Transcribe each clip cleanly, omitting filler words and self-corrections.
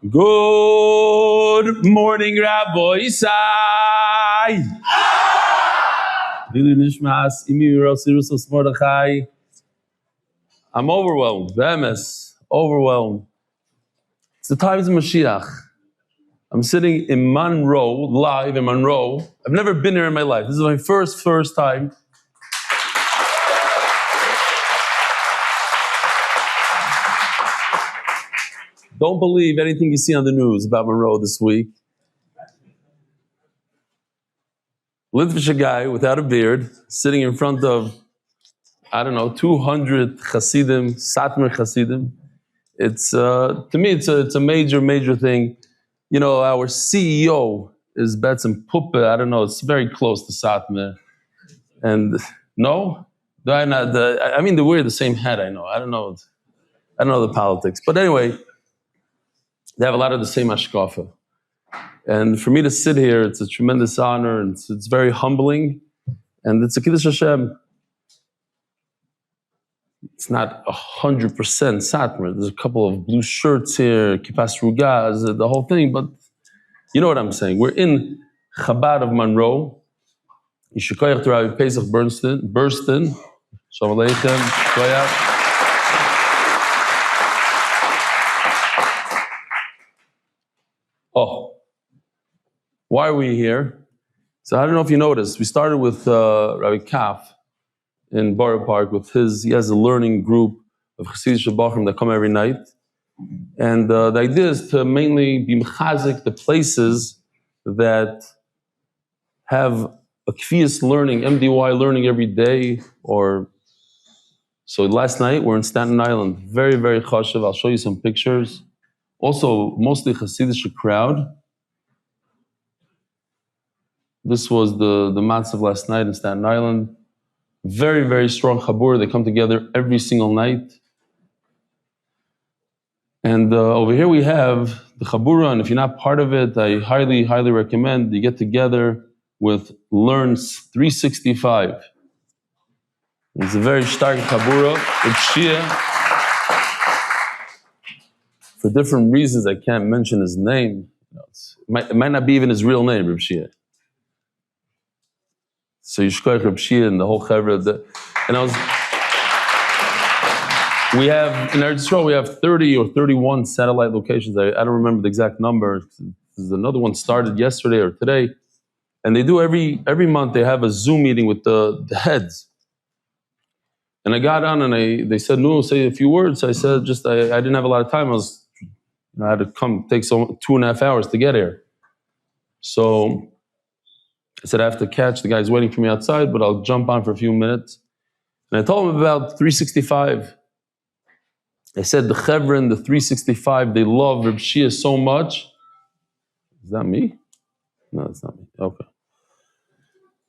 Good morning, Rabbi Isai. I'm overwhelmed. Bemes, overwhelmed. It's the times of Mashiach. I'm sitting in Monroe, live in Monroe. I've never been here in my life. This is my first time. Don't believe anything you see on the news about Monroe this week. Litvish guy without a beard, sitting in front of, 200 Hasidim, Satmar Hasidim. It's to me, it's a major thing. You know, our CEO is Betzim Puppe. I don't know. It's very close to Satmar. And no, I mean, they wear the same hat. I know. I don't know the politics, but anyway, they have a lot of the same hashkafa. And for me to sit here, it's a tremendous honor, and it's very humbling. and it's a Kiddush Hashem. It's not 100% Satmar. There's a couple of blue shirts here, Kippas Rugaz, the whole thing, but you know what I'm saying. We're in Chabad of Monroe. Yishikoyach to Rabbi Pesach Burston. Shalom Aleichem. Yishikoyach. Oh, why are we here? So I don't know if you noticed, we started with Rabbi Kaf in Borough Park with he has a learning group of Chassidish Shabachim that come every night. And the idea is to mainly be mechazik the places that have a kfiyas learning, MDY learning every day. So last night we're in Staten Island, very, very chashuv. I'll show you some pictures. Also, mostly Chassidish crowd. This was the matzav last night in Staten Island. Very, very strong chabur. They come together every single night. And over here we have the chabura, and if you're not part of it, I highly, highly recommend you get together with Learn 365. It's a very stark chabura. It's Shia. For different reasons, I can't mention his name. It might not be even his real name, Reb Shia. So Yishkoyach Reb Shia and the whole chevra. We have, in Eretz Yisrael, we have 30 or 31 satellite locations. I don't remember the exact number. There's another one started yesterday or today. And they do every month, they have a Zoom meeting with the heads. And I got on and they said, no, say a few words. I said, I didn't have a lot of time. I had to take 2.5 hours to get here. So I said, I have to catch, the guy's waiting for me outside, but I'll jump on for a few minutes. And I told him about 365. I said, the Chevron, the 365, they love Reb Shia so much. Is that me? No, that's not me. Okay.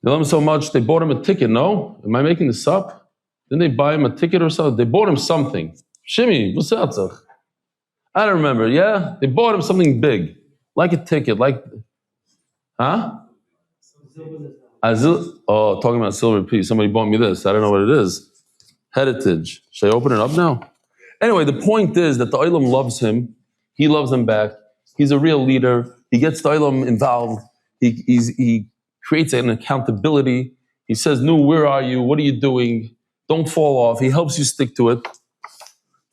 They love him so much, they bought him a ticket, no? Am I making this up? Didn't they buy him a ticket or something? They bought him something. Shimmy, what's that? I don't remember, yeah? They bought him something big. Like a ticket, huh? Talking about silver piece. Somebody bought me this. I don't know what it is. Heritage. Should I open it up now? Anyway, the point is that the Olam loves him. He loves him back. He's a real leader. He gets the Olam involved. He creates an accountability. He says, no, where are you? What are you doing? Don't fall off. He helps you stick to it.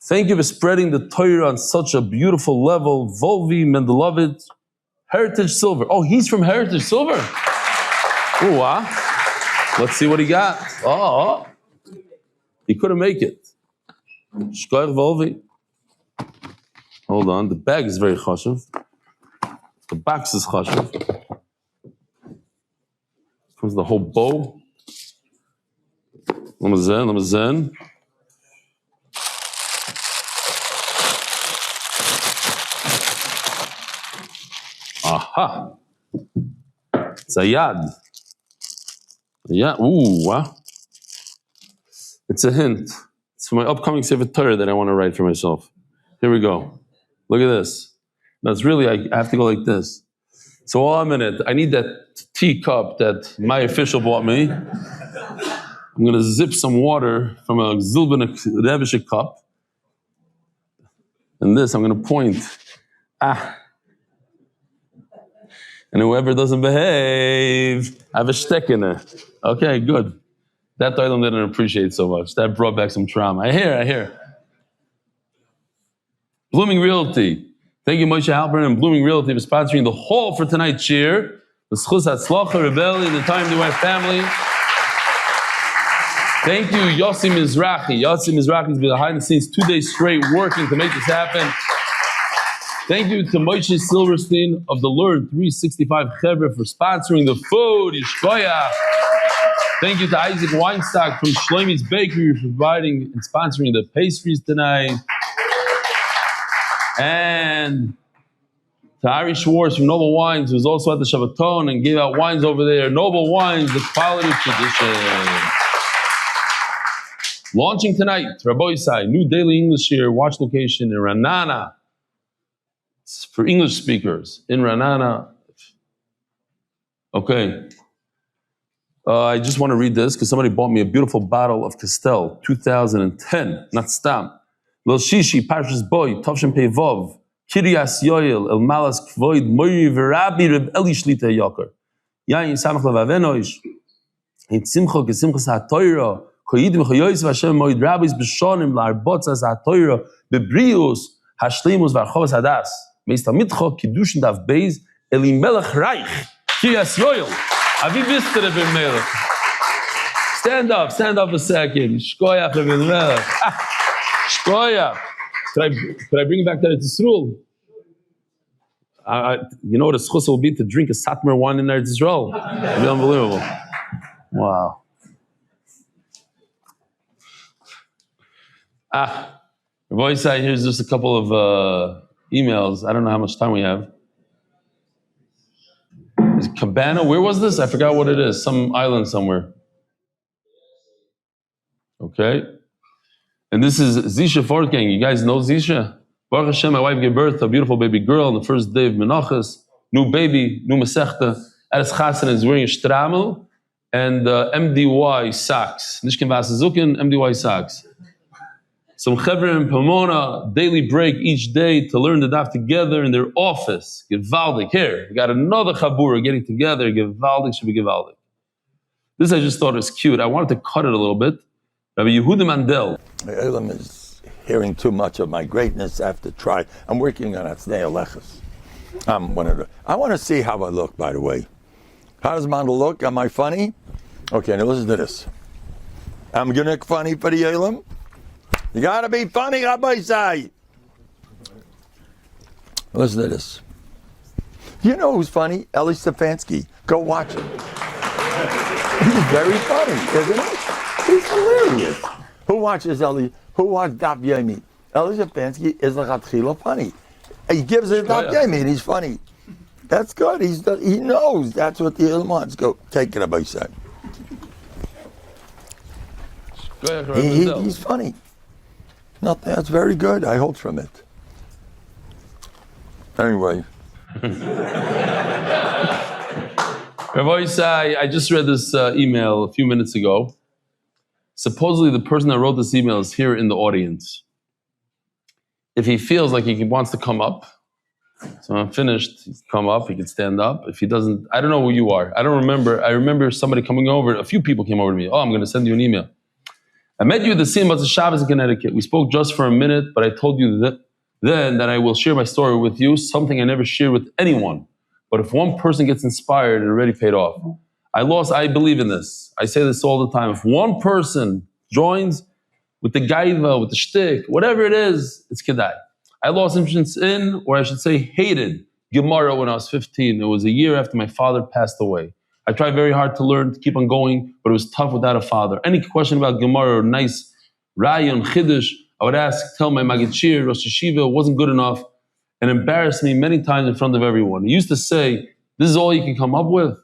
Thank you for spreading the Torah on such a beautiful level. Volvi Mendelovitz, Heritage Silver. Oh, he's from Heritage Silver. Ooh, let's see what he got. Oh, he couldn't make it. Shkoyach Volvi. Hold on, the bag is very chashuv. The box is chashuv. Comes the whole bow. Lamazen. Aha. It's a yad. Yeah, It's a hint. It's for my upcoming Sefer Torah that I want to write for myself. Here we go. Look at this. Now it's really, I have to go like this. So while I'm in it, I need that teacup that my official bought me. I'm going to zip some water from a Zilbenek Rebische cup. And this, I'm going to point. And whoever doesn't behave, I have a shtek in there. Okay, good. That item didn't appreciate so much. That brought back some trauma. I hear. Blooming Realty. Thank you, Moshe Halpern and Blooming Realty for sponsoring the hall for tonight's cheer. The Schus Hatzlacha, Rebelli, and the Time to Wife family. Thank you, Yossi Mizrahi. Yossi Mizrahi has been behind the scenes 2 days straight working to make this happen. Thank you to Moshe Silverstein of the Learn 365 Chevra for sponsoring the food. Yishkoyach. Thank you to Isaac Weinstock from Shlomi's Bakery for providing and sponsoring the pastries tonight. And to Ari Schwartz from Noble Wines, who's also at the Shabbaton and gave out wines over there. Noble Wines, the quality tradition. Launching tonight, Rabbi Isai, new daily English here, watch location in Ranana. It's for English speakers in Ranana. Okay. I just want to read this because somebody bought me a beautiful bottle of Castel, 2010, not Stam. Lil Shishi, Parshas Boy, Tovshem Pevov, Kiryas Yoel, El Malas Kvoid, Moiri Verabi, Reb Eli Shlita Yoker. Yain Samach Lavavenoish, in Simcho, Kesimchas HaToira, Koyidim Choyois Vashem Moid Rabbis Beshonim, Larbotzas HaToira, Bebrius, Hashlimus Varchovas Hadas, Meista Mitcho, Kiddushin Dav Beis, Elimelech Reich, Kiryas Yoel. Avi bist Rebbe Melech. Stand up a second. Shkoyach Rebbe Melech. Shkoyach. Could I bring back that Eretz Yisrael? You know what a schus will be to drink a Satmar wine in Eretz Yisrael? It'll be unbelievable. Wow. Voice, here's just a couple of emails. I don't know how much time we have. Is Cabana, where was this? I forgot what it is. Some island somewhere. Okay. And this is Zisha Fortgang. You guys know Zisha? Baruch Hashem, my wife gave birth to a beautiful baby girl on the first day of Menachos. New baby, new Masechta. Eretz Chasen is wearing a stramel and MDY socks. Nishkin Vasazukin, MDY socks. Some chevra in Pomona, daily break each day to learn the daf together in their office. Givaldik. Here, we got another chabura getting together. Givaldik should be Givaldik. This I just thought was cute. I wanted to cut it a little bit. Rabbi Yehuda Mandel. Elam is hearing too much of my greatness. I have to try. I'm working on Atznei Alechas. I want to see how I look, by the way. How does Mandel look? Am I funny? Okay, now listen to this. I'm going to look funny for the Elam. You gotta be funny, Rabbi Say. Listen to this. You know who's funny? Eli Stefansky. Go watch him. He's very funny, isn't he? He's hilarious. Who watches Eli? Who watches Daf Yomi? Eli Stefansky is like a funny. He gives it a Daf Yomi and he's funny. That's good. He knows that's what the Ilm wants. Go take it, Rabbi Say. He's funny. Nothing. That's very good. I hold from it. Anyway. I just read this email a few minutes ago. Supposedly the person that wrote this email is here in the audience. If he feels like he wants to come up, so when I'm finished, he can come up, he can stand up. If he doesn't, I don't know who you are. I don't remember. I remember somebody coming over, a few people came over to me. Oh, I'm going to send you an email. I met you at the Simba Shabbos in Connecticut. We spoke just for a minute, but I told you then that I will share my story with you, something I never shared with anyone. But if one person gets inspired, it already paid off. I believe in this. I say this all the time. If one person joins with the gaiva, with the shtick, whatever it is, it's kedai. I lost interest in, or I should say hated, Gemara when I was 15. It was a year after my father passed away. I tried very hard to learn, to keep on going, but it was tough without a father. Any question about Gemara or nice Rayon, Chiddush, I would tell my Magid Shir, Rosh Yeshiva, wasn't good enough, and embarrassed me many times in front of everyone. He used to say, this is all you can come up with?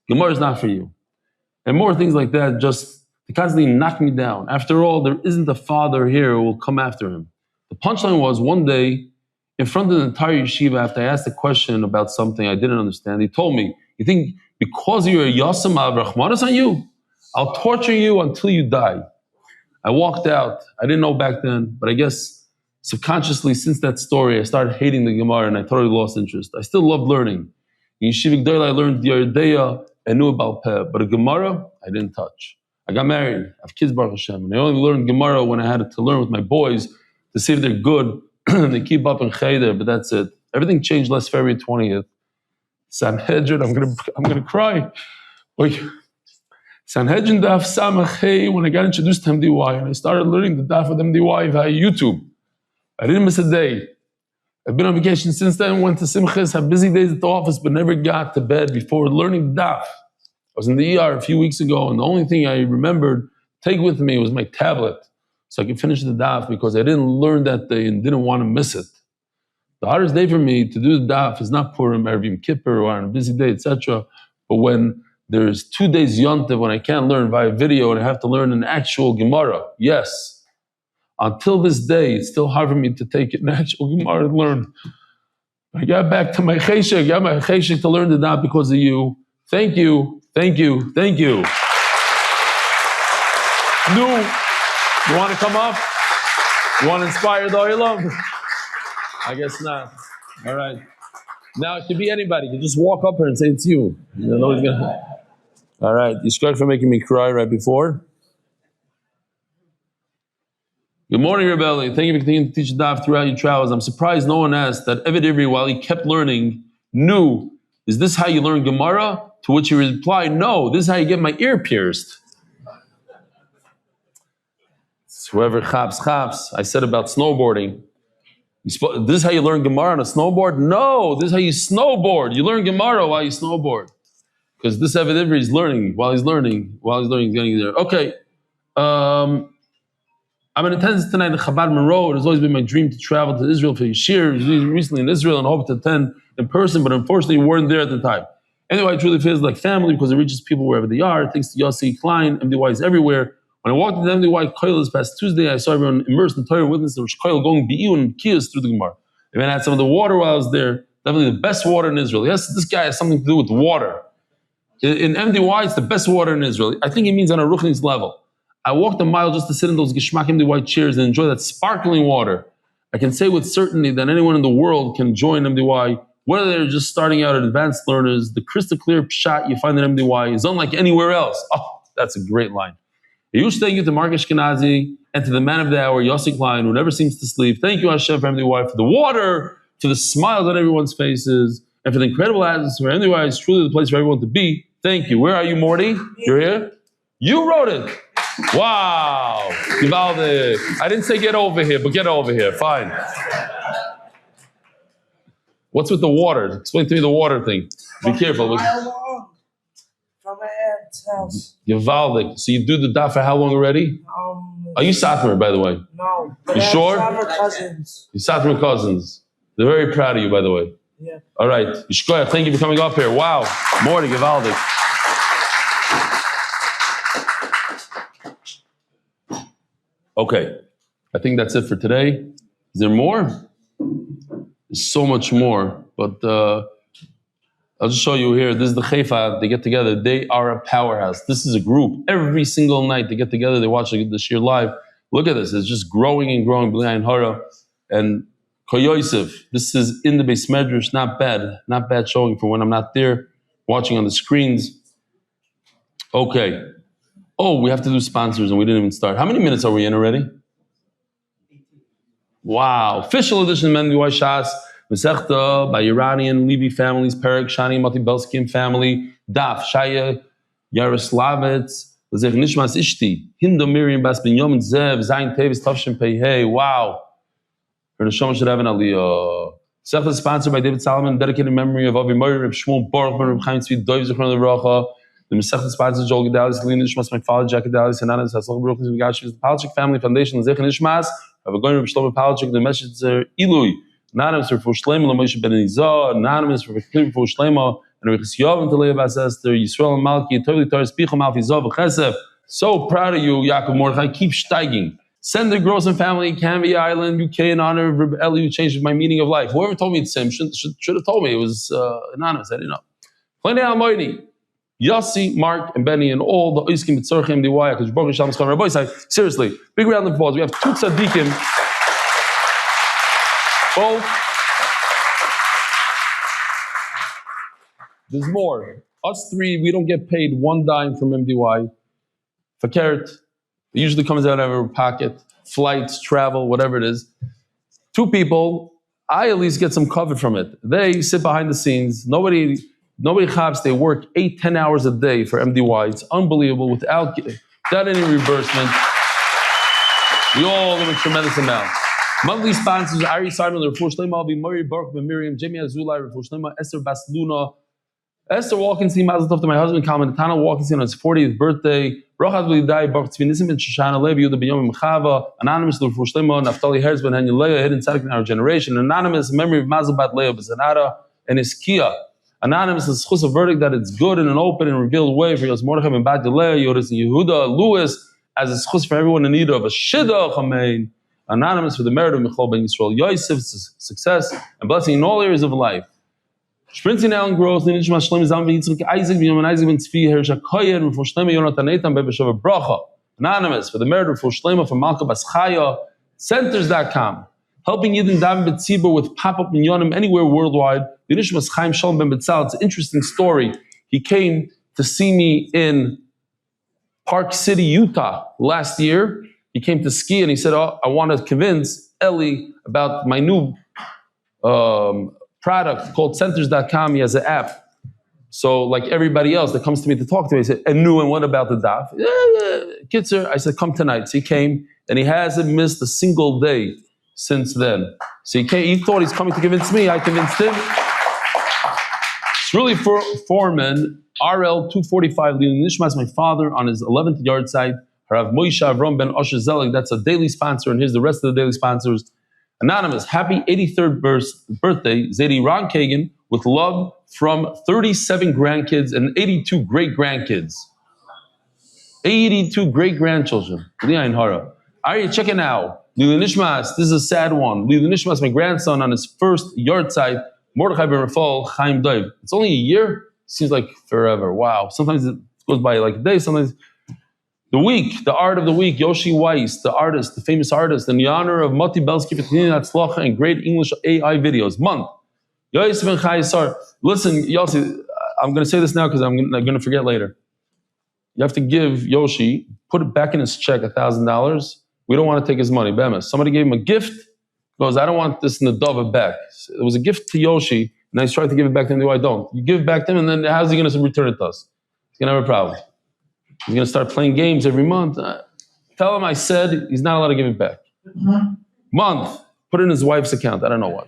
Gemara is not for you. And more things like that just to constantly knock me down. After all, there isn't a father here who will come after him. The punchline was one day, in front of the entire yeshiva, after I asked a question about something I didn't understand, he told me, you think because you're a Yasam Rachmanis on you, I'll torture you until you die. I walked out. I didn't know back then, but I guess subconsciously since that story, I started hating the Gemara and I totally lost interest. I still loved learning. In Yeshiva G'dayla, I learned Yardeya and knew about Peh, but a Gemara, I didn't touch. I got married, I have kids, Baruch Hashem, and I only learned Gemara when I had to learn with my boys to see if they're good and they keep up in Cheder, but that's it. Everything changed last February 20th. Sanhedrin, I'm gonna cry. Sanhedrin Daf Samach, when I got introduced to MDY and I started learning the Daf of MDY via YouTube, I didn't miss a day. I've been on vacation since then, went to Simchas, had busy days at the office, but never got to bed before learning Daf. I was in the ER a few weeks ago, and the only thing I remembered take with me was my tablet, so I could finish the Daf because I didn't learn that day and didn't want to miss it. The hardest day for me to do the Daf is not Purim, Erev Yom Kippur, or on a busy day, etc., but when there's 2 days Yontiv when I can't learn via video and I have to learn an actual Gemara. Yes. Until this day, it's still hard for me to take an actual Gemara and learn. I got back to my cheshek, to learn the Daf because of you. Thank you, thank you, thank you. new. You want to come up? You want to inspire the Olam? I guess not. All right. Now it could be anybody. You can just walk up here and say it's you. You know who's gonna. All right. Yishkar for making me cry right before. Good morning, Rebelli. Thank you for continuing to teach Daf throughout your travels. I'm surprised no one asked that Eved Ivri, while he kept learning, knew, is this how you learn Gemara? To which he replied, no, this is how you get my ear pierced. So whoever chaps. I said about snowboarding. This is how you learn Gemara on a snowboard? No, this is how you snowboard. You learn Gemara while you snowboard. Because this Eved Ivri is learning, while he's learning, he's getting there. Okay. I'm in attendance tonight at Chabad Monroe. It has always been my dream to travel to Israel for Yishir. Recently in Israel and hope to attend in person, but unfortunately we weren't there at the time. Anyway, it truly feels like family because it reaches people wherever they are. Thanks to Yossi Klein, MDY is everywhere. When I walked into MDY Koil this past Tuesday, I saw everyone immersed in Torah and witnessed the Rosh Koil going Bi'u and Kiyos through the Gemara. I even had some of the water while I was there. Definitely the best water in Israel. Yes, this guy has something to do with water. In MDY, it's the best water in Israel. I think he means on a Ruchni's level. I walked a mile just to sit in those Geshmak MDY chairs and enjoy that sparkling water. I can say with certainty that anyone in the world can join MDY, whether they're just starting out as advanced learners. The crystal clear pshat you find in MDY is unlike anywhere else. Oh, that's a great line. A huge thank you to Mark Ashkenazi and to the man of the hour, Yossi Klein, who never seems to sleep. Thank you, Hashem, for MDY, for the water, for the smiles on everyone's faces, and for the incredible atmosphere. MDY is truly the place for everyone to be. Thank you. Where are you, Morty? You're here? You wrote it. Wow. I didn't say get over here, but get over here. Fine. What's with the water? Explain to me the water thing. Be careful. From my aunt's house. Givaldik. So you do the daf for how long already? Are you Satmar, by the way? No. You sure? Satmar cousins. You Satmar cousins. They're very proud of you, by the way. Yeah. All right. Yishkoyach, thank you for coming up here. Wow. Morty, Givaldik. Okay, I think that's it for today. Is there more? There's so much more, but I'll just show you here. This is the Chaifa. They get together. They are a powerhouse. This is a group. Every single night they get together. They watch the Shir live. Look at this. It's just growing and growing. B'li'ayin hara. And Koyosef. This is in the Beis Medrash. Not bad. Not bad showing for when I'm not there. Watching on the screens. Okay. Oh, we have to do sponsors and we didn't even start. How many minutes are we in already? 18. Wow. Official edition of MDY Shas, Masechta by Iranian Levi families, Perek, Shani, Mati Belskim family, Daf, Shaya, Yaroslavitz, Lezech Nishmas Ishti, Hinda Miriam Bas Ben Yom Zev, Zayin Tevis, Tavshin Pei Hey. Wow. Her Neshama should have an aliyah. Masechta is sponsored by David Solomon, dedicated in memory of Avi Mori, Reb Shmuel Baruch, Reb Chaim Tzvi, Doiv Zechron Levracha. The Masechta sponsors Joel Gedalis, Lina Nishmas, my father, Jack Gedalis, and Anas, Hassel Baruch, the Palachik Family Foundation, Lezech Nishmas, have a going to Shlomo Palachik, the Meshetzer Ilui, anonymous for Shlomo, Moshe Ben Elizah, anonymous for Shlomo, and Rechesiyov, and Talei Bas Esther, Yisrael and Malki, Tovli Taras, Pichom, Alfi Zov, Chesef. So proud of you, Yaakov Mordechai. Keep steiging. Send the Grossen family, Canvey Island, UK, in honor of Reb Eli, who changed my meaning of life. Whoever told me it's him should have told me. It was anonymous. I didn't know. Plenty of Almoini. Yossi, Mark, and Benny, and all the Oiskim B'tzorchem Diwaya, because Baruch Shalom Schal Rabbi Say, seriously, big round of applause. We have two tzaddikim. Both. There's more. Us three, we don't get paid one dime from MDY. Fakert, it usually comes out of our pocket. Flights, travel, whatever it is. Two people, I at least get some covered from it. They sit behind the scenes. Nobody chabs, they work 8-10 hours a day for MDY. It's unbelievable without any reimbursement. We all live a tremendous amount. Monthly sponsors, Ari Simon, Refuah Shlema, Avi Mori, Baruch Ben Miriam, Jamie Azulai, Refuah Shlema, Esther Bas Luna, Esther Walkenstein, Mazel Tov to my husband, Kalman Natana Walkenstein on his 40th birthday, Rochad V'Lidai, Baruch Tzvi Nisim Ben Shoshana Levi, Yehuda Ben Yom Mechava, anonymous, Refuah Shlema, Naftali Herz Ben Hanya Leah, hidden tzaddik in our generation, anonymous, memory of Mazel Bat Leah B'Zanara, and his Kia. Anonymous is a verdict that it's good in an open and revealed way for Yos Mordechai and Bat Deleh, Yoris and Yehuda, Lewis, as a schus for everyone in need of a shidduch, amen. Anonymous for the merit of Michal Ben Yisrael, Yosef's success and blessing in all areas of life. Sprinting Alan growth, in Nishma Shlem Zam Yitzchak Isaac, B'Yom Isaac Ben Tzvi, Hershak Koyen, Refuah Shlema, Yonatan Eitan, Bebe Shava Bracha. Anonymous, for the merit of Shlema from Malka Baschaya, Centers.com, helping Yidden Daven B'tzibur with pop-up minyanim anywhere worldwide. The Nishmas Chaim Shalom Ben Betzal, it's an interesting story. He came to see me in Park City, Utah last year. He came to ski and he said, I want to convince Eli about my new product called Centers.com. He has an app. So like everybody else that comes to me to talk to me, he said, and what about the daf? Kitzer, I said, come tonight. So he came and he hasn't missed a single day since then. So he thought he's coming to convince me, I convinced him. It's really for Foreman, RL 245, Leon Nishmas, my father, on his 11th yard site. Harav Moshe Avram Ben Osher Zelig, that's a daily sponsor, and here's the rest of the daily sponsors. Anonymous, happy 83rd birthday, Zaidi Ron Kagan, with love from 37 grandkids and 82 great-grandkids. 82 great-grandchildren. Arya, check it now. Lili Nishmas, this is a sad one. Lili Nishmas, my grandson, on his first yard site, Mordechai Ben Rafal, Chaim Dov. It's only a year? Seems like forever. Wow. Sometimes it goes by like a day, sometimes... The week, the art of the week, Yoshi Weiss, the artist, the famous artist, in the honor of Moti Belsky Atzlacha and great English AI videos. Month. Yossi Ben Chayesar. Listen, Yossi, I'm going to say this now because I'm going to forget later. You have to give Yoshi, put it back in his check, $1,000. We don't want to take his money. Bemis. Somebody gave him a gift. Goes, I don't want this in the dova back. It was a gift to Yoshi, and I tried to give it back to him. I don't. You give it back to him, and then how's he going to return it to us? He's going to have a problem. He's going to start playing games every month. Tell him I said he's not allowed to give it back. Month. Put it in his wife's account. I don't know what.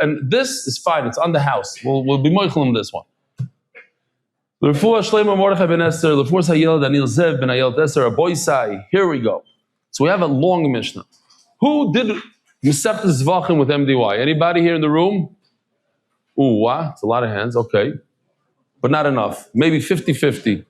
And this is fine. It's on the house. We'll be moichel on this one. Here we go. So we have a long Mishnah. Who did Mesechtes Zvachim with MDY? Anybody here in the room? Ooh, wow, it's a lot of hands, okay. But not enough, maybe 50-50.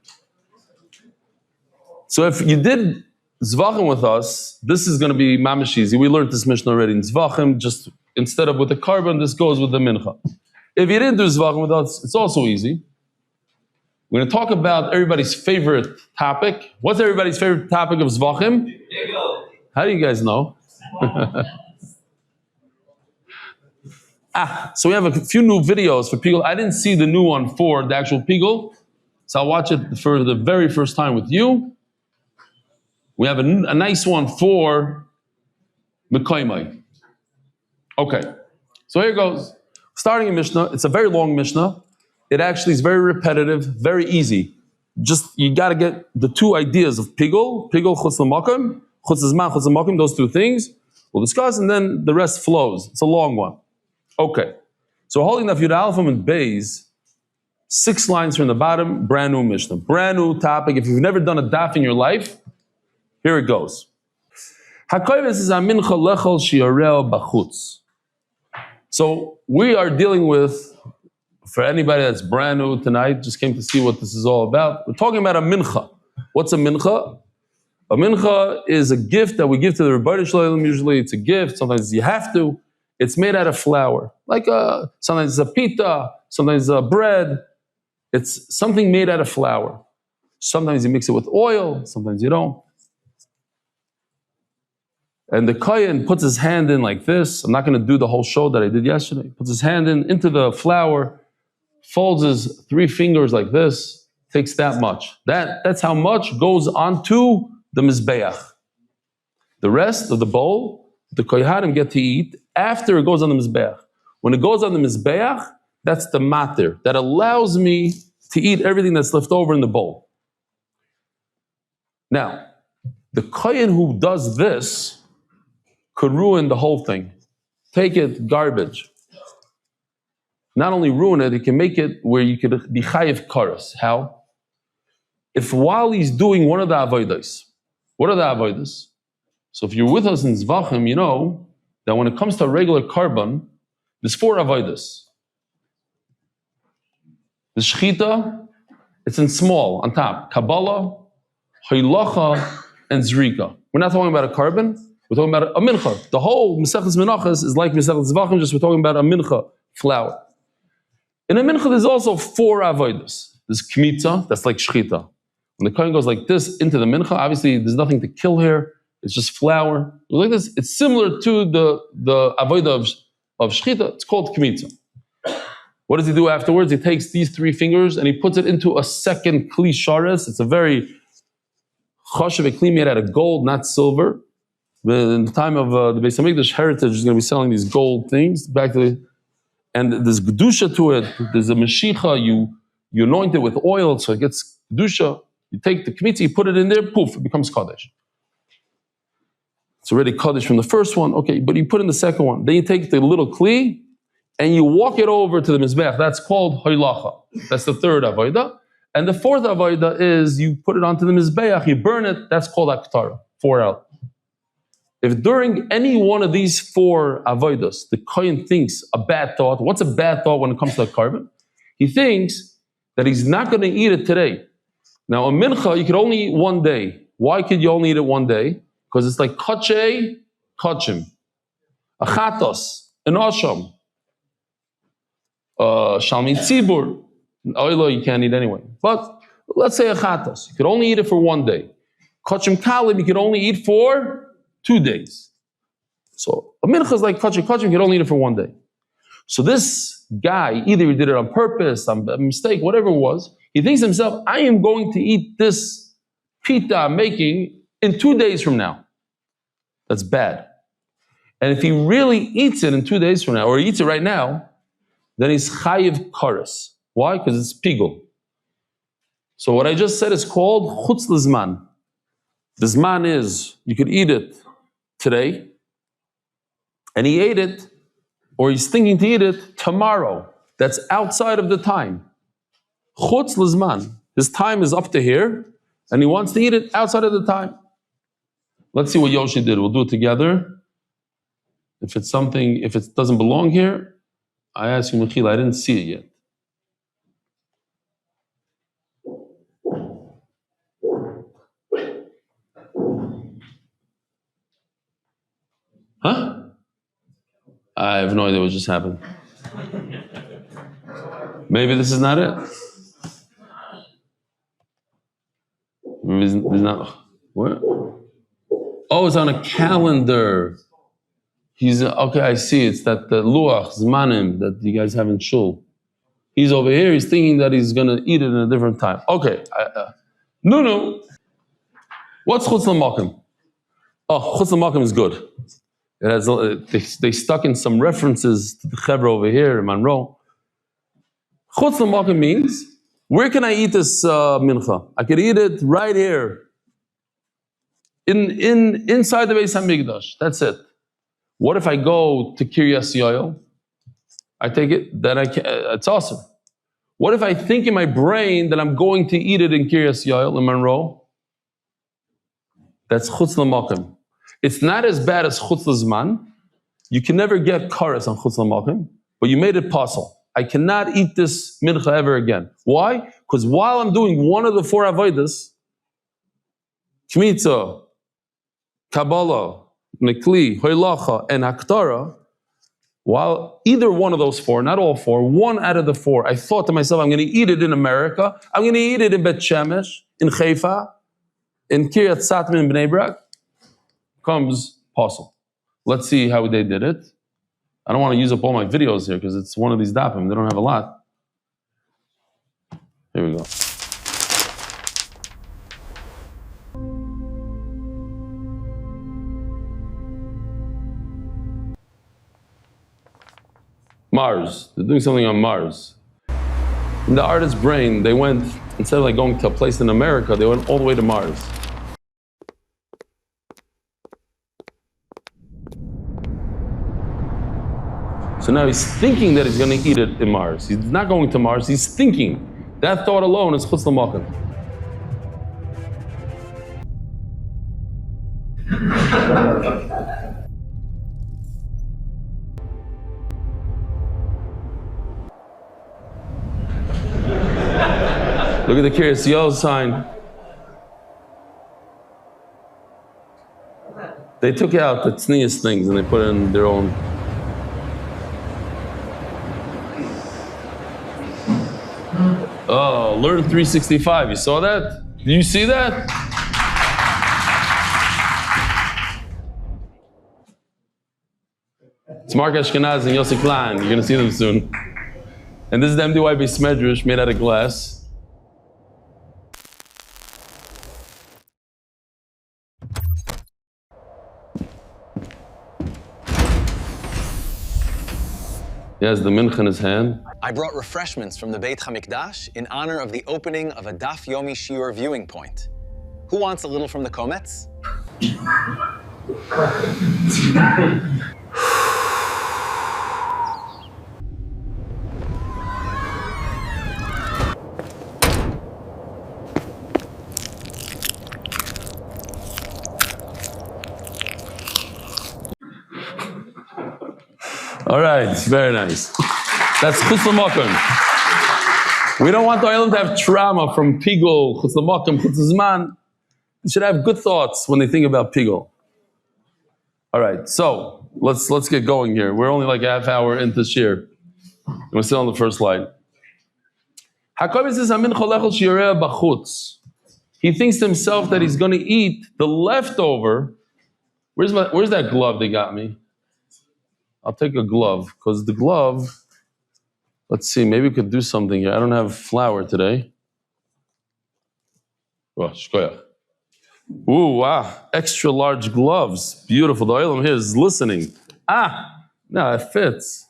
So if you did Zvachim with us, this is going to be mamish easy. We learned this Mishnah already in Zvachim, just instead of with the carbon, this goes with the mincha. If you didn't do Zvachim with us, it's also easy. We're going to talk about everybody's favorite topic. What's everybody's favorite topic of Zvachim? How do you guys know? So we have a few new videos for Pigel. I didn't see the new one for the actual Pigel, so I'll watch it for the very first time with you. We have a nice one for Mekoymai. Okay, so here goes. Starting in Mishnah, it's a very long Mishnah. It actually is very repetitive, very easy. Just, you got to get the two ideas of Pigel, Chutz L'Makom, Chutz L'Zman, Chutz L'Makom, those two things. We'll discuss, and then the rest flows. It's a long one. Okay, so holding Daf Yud Aleph and Beis, 6 lines from the bottom, brand new Mishnah, brand new topic. If you've never done a daf in your life, here it goes. So we are dealing with, for anybody that's brand new tonight, just came to see what this is all about, we're talking about a mincha. What's a mincha? A mincha is a gift that we give to the Rebbeinu Shalom. Usually it's a gift, sometimes you have to. It's made out of flour, like sometimes it's a pita, sometimes it's a bread. It's something made out of flour. Sometimes you mix it with oil, sometimes you don't. And the kohen puts his hand in like this. I'm not going to do the whole show that I did yesterday. Puts his hand into the flour, folds his 3 fingers like this, takes that much. That's how much goes onto the mizbeach. The rest of the bowl, the kohanim get to eat after it goes on the mizbeach. When it goes on the mizbeach, that's the matir that allows me to eat everything that's left over in the bowl. Now, the kohen who does this could ruin the whole thing. Take it garbage. Not only ruin it, it can make it where you could be chayiv karas. How? If while he's doing one of the avodas, what are the avodas? So if you're with us in Zvachim, you know that when it comes to a regular carbon, there's 4 avodas. The shechita, it's in small, on top. Kabbalah, Haylacha, and Zrika. We're not talking about a carbon, we're talking about a mincha. The whole Mesechtes Menachos is like Mesechtes Zvachim, just we're talking about a mincha, flour. In a mincha, there's also 4 avodas. There's kmitza, that's like shchita. When the kohen goes like this into the mincha, obviously there's nothing to kill here. It's just flour. Like this. It's similar to the avodah of shchita. It's called kmitza. What does he do afterwards? He takes these 3 fingers and he puts it into a second kli shares. It's a very chashuv kli made out of gold, not silver. In the time of the Beis Hamikdash heritage is going to be selling these gold things and there's gedusha to it. There's a meshicha. You anoint it with oil so it gets gedusha. You take the kmitzi, you put it in there, poof, it becomes kaddish. It's already kaddish from the first one. Okay, but you put in the second one. Then you take the little kli and you walk it over to the mizbech. That's called hoylacha. That's the 3rd avodah. And the 4th avodah is you put it onto the mizbeach, you burn it. That's called aktara. 4L. If during any one of these 4 avodas, the kohen thinks a bad thought, what's a bad thought when it comes to a carbon? He thinks that he's not going to eat it today. Now, a mincha, you could only eat one day. Why could you only eat it one day? Because it's like kachim, a chatos, an asham, shalmi tzibur, oilo you can't eat anyway. But let's say a chatos, you could only eat it for one day. Kachim kalim, you could only eat for 2 days. So a mincha is like kachim, you could only eat it for one day. So this guy, either he did it on purpose, a mistake, whatever it was, he thinks to himself, I am going to eat this pita I'm making in 2 days from now. That's bad. And if he really eats it in 2 days from now, or he eats it right now, then he's chayiv kares. Why? Because it's pigul. So what I just said is called chutz lezman. The zman is, you could eat it today, and he ate it, or he's thinking to eat it tomorrow. That's outside of the time. Chutz lezman. His time is up to here, and he wants to eat it outside of the time. Let's see what Yoshi did. We'll do it together. If it doesn't belong here, I ask you, Mechila, I didn't see it yet. Huh? I have no idea what just happened. Maybe this is not it. Maybe there's not. What? Oh, it's on a calendar. Okay, I see. It's that the luach zmanim that you guys have in shul. He's over here. He's thinking that he's going to eat it in a different time. Okay. No. What's chutz l'makom? Oh, chutz l'makom is good. It has. They stuck in some references to the chevra over here in Monroe. Chutz l'makom means, where can I eat this mincha? I could eat it right here. Inside the Beis Hamikdash. That's it. What if I go to Kiryas Yoel? I take it, then it's awesome. What if I think in my brain that I'm going to eat it in Kiryas Yoel, in Monroe? That's chutz l'makom. It's not as bad as chutz l'zman. You can never get kares on chutz l'makom, but you made it possible. I cannot eat this mincha ever again. Why? Because while I'm doing one of the 4 avodas, kmitza, kabbalah, nekli, hoylacha, and haktara, while either one of those 4, not all 4, one out of the 4, I thought to myself, I'm going to eat it in America, I'm going to eat it in Bet Shemesh, in Haifa, in Kiryat Satmar, in Bnei Brak, comes possible. Let's see how they did it. I don't want to use up all my videos here because it's one of these dafim. They don't have a lot. Here we go. Mars. They're doing something on Mars. In the artist's brain, they went, instead of like going to a place in America, they went all the way to Mars. So now he's thinking that he's going to eat it in Mars. He's not going to Mars, he's thinking. That thought alone is chutz l'makom. Look at the Kiryas Yoel sign. They took out the tznius things and they put in their own. Oh, learn 365. You saw that? Did you see that? It's Mark Ashkenaz and Yossi Klein. You're going to see them soon. And this is the MDY Beis Medrash made out of glass. He has the mincha in his hand. I brought refreshments from the Beit HaMikdash in honor of the opening of a Daf Yomi shiur viewing point. Who wants a little from the Komets? All right, very nice. That's chutz l'makom. We don't want the oilam to have trauma from pigul, chutz l'makom, chutz l'zman. You should have good thoughts when they think about pigul. All right, so let's get going here. We're only like a half hour into shir. We're still on the first slide. He thinks to himself that he's going to eat the leftover. Where's that glove they got me? I'll take a glove, because the glove, let's see, maybe we could do something here. I don't have flour today. Oh, shkoyach. Ooh, wow, extra large gloves. Beautiful. The oilam here is listening. No, it fits.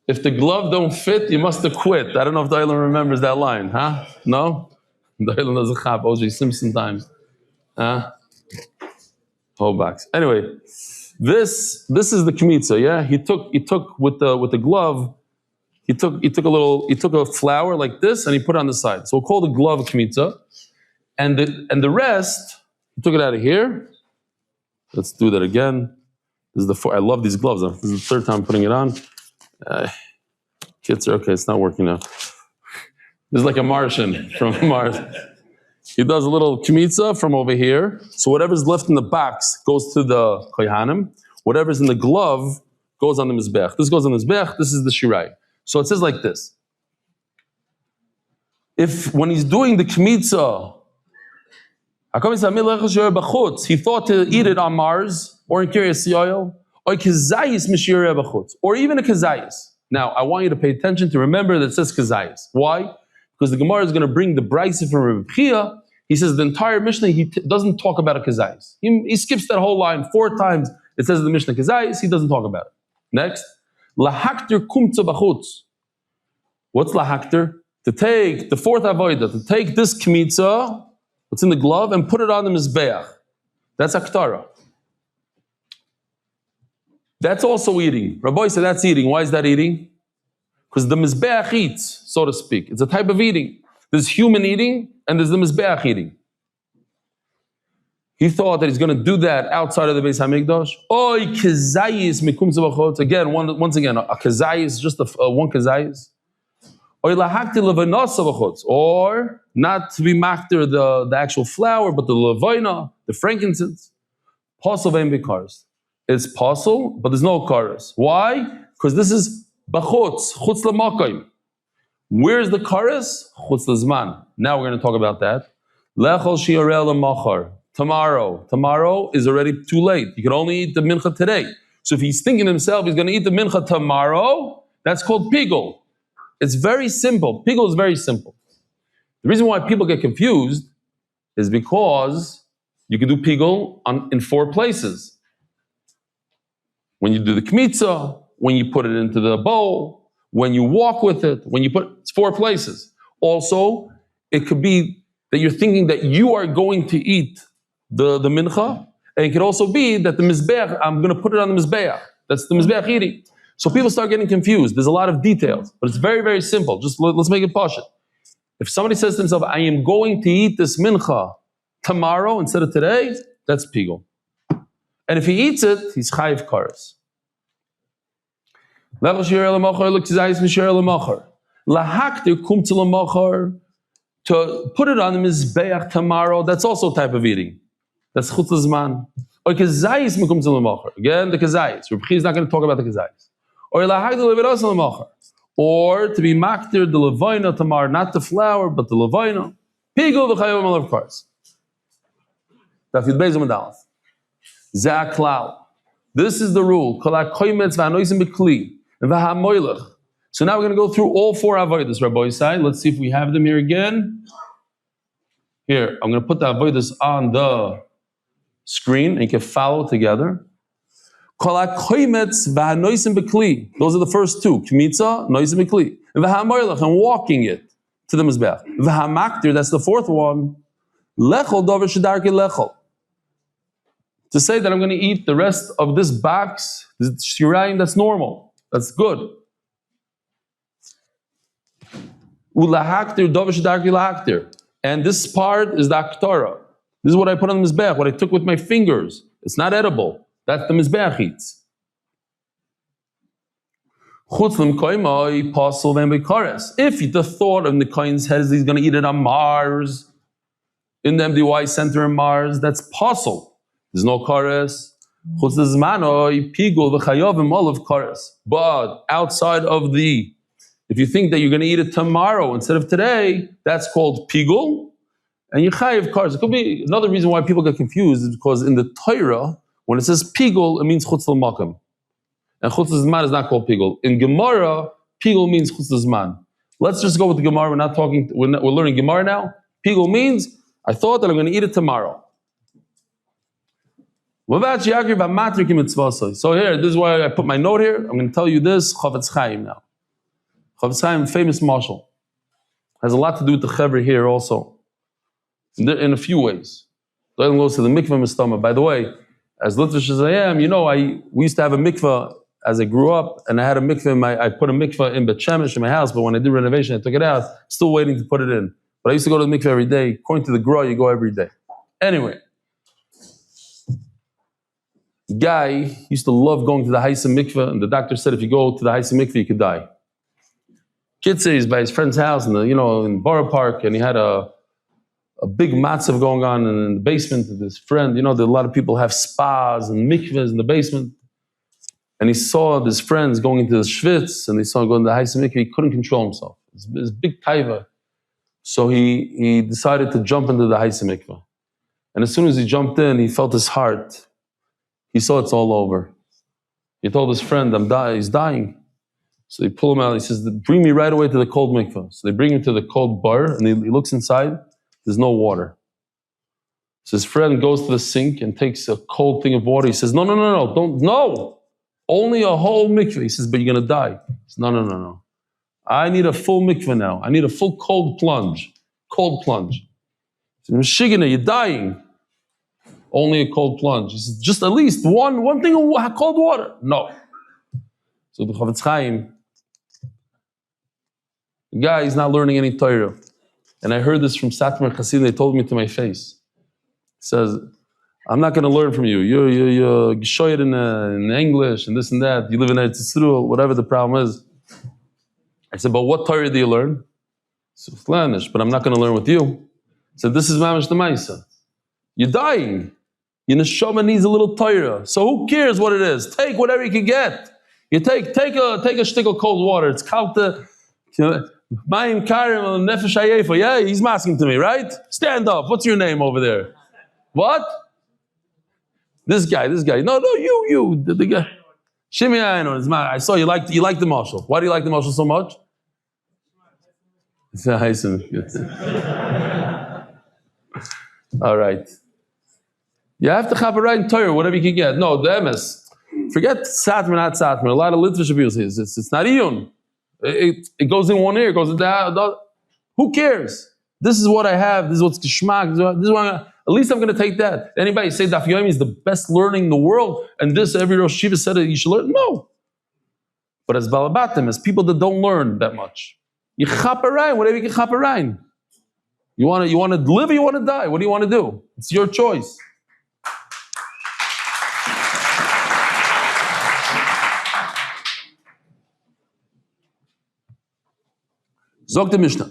If the glove don't fit, you must have quit. I don't know if the oilam remembers that line, huh? No? The oilam doesn't chap, O.J. Simpson times. Whole box. Anyway. This is the kmitza, yeah. He took with the glove. He took a flour like this and he put it on the side. So we'll call the glove kmitza, and the rest he took it out of here. Let's do that again. This is I love these gloves. This is the third time putting it on. Kids are okay. It's not working now. This is like a Martian from Mars. He does a little kmitza from over here. So whatever's left in the box goes to the kohanim. Whatever's in the glove goes on the mizbech. This goes on the mizbech. This is the shirai. So it says like this. If when he's doing the kmitza, he thought to eat it on Mars or in Kiryas Yoel or even a kazayis. Now I want you to pay attention to remember that it says kazayis. Why? Because the Gemara is going to bring the brayso from Reb Chia. He says the entire Mishnah, he doesn't talk about a kazayis. He skips that whole line 4 times. It says in the Mishnah kazayis, he doesn't talk about it. Next, lahakter kumtza b'chutz. What's lahakter? To take the 4th avodah, to take this kmitza, what's in the glove, and put it on the mizbeach. That's aktara. That's also eating. Rabbi said that's eating. Why is that eating? Because the mizbeach eats, so to speak. It's a type of eating. There's human eating and there's the mizbeach eating. He thought that he's going to do that outside of the Beis HaMikdash. Oy kezayis mikum tzavachot. Again, once again, a kezayis, just one kezayis. Oy lahakti levanos tzavachot. Or not to be makter the actual flour, but the levina, the frankincense. Pasul ve'im bikaris. It's pasul, but there's no karas. Why? Because this is bachutz, chutz l'makayim. Where's the karas? Chutz l'zman. Now we're going to talk about that. Lechol shi'arel l'machar. Tomorrow is already too late. You can only eat the mincha today. So if he's thinking to himself he's going to eat the mincha tomorrow, that's called pigul. It's very simple. Pigul is very simple. The reason why people get confused is because you can do pigul in 4 places. When you do the kmitza, when you put it into the bowl, when you walk with it, it's 4 places. Also, it could be that you're thinking that you are going to eat the mincha, and it could also be that the mizbeach, I'm going to put it on the mizbeach. That's the mizbeach eating. So people start getting confused. There's a lot of details, but it's very, very simple. Just let's make it pashut. If somebody says to himself, I am going to eat this mincha tomorrow instead of today, that's pigul. And if he eats it, he's chayiv kares. To put it on the mizbeach tomorrow, that's also a type of eating. That's chutz l'zman. Again, the kazayis. Reb Chia is not going to talk about the kazayis. or to be maktir the levaina tamar, not the flour, but the levaina. Pigul v'chayov malav kares. Daf Yud Beis Amud Aleph. Zeh klal. This is the rule. Kol hakoymetz v'hanoisim b'kli v'hamoilech. So now we're going to go through all 4 avodas, Rabbi Yisai. Let's see if we have them here again. Here, I'm going to put the avodas on the screen, and you can follow together. Kol hakoymetz v'hanoisim b'kli. Those are the first 2. Kmitza, noisim b'kli. V'hamoilech, and walking it to the mizbeach. V'hamaktir, that's the 4th one. Lechol dover shedarki lechol. To say that I'm going to eat the rest of this box, this shirayim, that's normal. That's good. Ulahaktir dover shedarki lahaktir. And this part is the aktara. This is what I put on the mizbeach, what I took with my fingers. It's not edible. That's the mizbeach eats. If the thought in the kohen's head is he's going to eat it on Mars, in the MDY center in Mars, that's possible. There's no kares. But outside of the, if you think that you're going to eat it tomorrow instead of today, that's called pigul, and you chayiv kares. It could be another reason why people get confused is because in the Torah, when it says pigul, it means chutz l'makam. And chutz l'zman is not called pigul. In Gemara, pigul means chutz l'zman. Let's just go with the Gemara. We're learning Gemara now. Pigul means, I thought that I'm going to eat it tomorrow. So here, this is why I put my note here. I'm going to tell you this, Chavetz Chaim now. Chavetz Chaim, famous marshal, has a lot to do with the Chevra here also, in a few ways. Doesn't go to the mikveh mistama. By the way, as Litvish as I am, we used to have a mikveh as I grew up, and I had a mikveh, I put a mikveh in Bet Shemesh in my house, but when I did renovation, I took it out, still waiting to put it in. But I used to go to the mikveh every day. According to the Gra, you go every day. Anyway, the guy used to love going to the Haisa mikveh, and the doctor said if you go to the Haisa mikveh, you could die. Kid says he's by his friend's house in Borough Park, and he had a big matzav going on in the basement of his friend. A lot of people have spas and mikvehs in the basement. And he saw his friends going into the shvitz, and they saw him going to the Haisa mikveh. He couldn't control himself. It's big taiva. So he decided to jump into the Haisa mikveh. And as soon as he jumped in, he felt his heart. He saw it's all over. He told his friend, he's dying. So they pull him out. He says, bring me right away to the cold mikveh. So they bring him to the cold bar, and he looks inside. There's no water. So his friend goes to the sink and takes a cold thing of water. He says, no, only a whole mikveh. He says, but you're going to die. He says, no. I need a full mikveh now. I need a full cold plunge. He says, Meshigana, you're dying. Only a cold plunge. He says, just at least one thing of cold water. No. So the Chavetz Chaim, the guy is not learning any Torah. And I heard this from Satmar Chassid, they told me to my face. He says, I'm not going to learn from you. You're geshoyed in English and this and that. You live in Eretz Yisrael, whatever the problem is. I said, but what Torah do you learn? He said, Flanish, but I'm not going to learn with you. He said, this is Mamash the Maisa. You're dying. Your neshama needs a little Torah. So who cares what it is? Take whatever you can get. You take a shtick of cold water. It's kalte. Mayim karim nefesh hayefa. Yeah, he's masking to me, right? Stand up. What's your name over there? What? This guy. No, you. The guy. Shimmy, I know. I saw you like the marshal. Why do you like the marshal so much? All right. You have to have a right in Torah, whatever you can get. No, the MS. Forget Satmar, not Satmar. A lot of literature abuse is. It's not Iyun. It goes in one ear, it goes in the other. Who cares? This is what I have. This is what's geschmack. This is what at least I'm going to take that. Anybody say Daf Yomi is the best learning in the world, and this every Rosh Yeshiva said that you should learn? No. But as Balabatim, as people that don't learn that much, you chaperein, whatever you can chaperein. You want to live or you want to die? What do you want to do? It's your choice. Zog the Mishnah.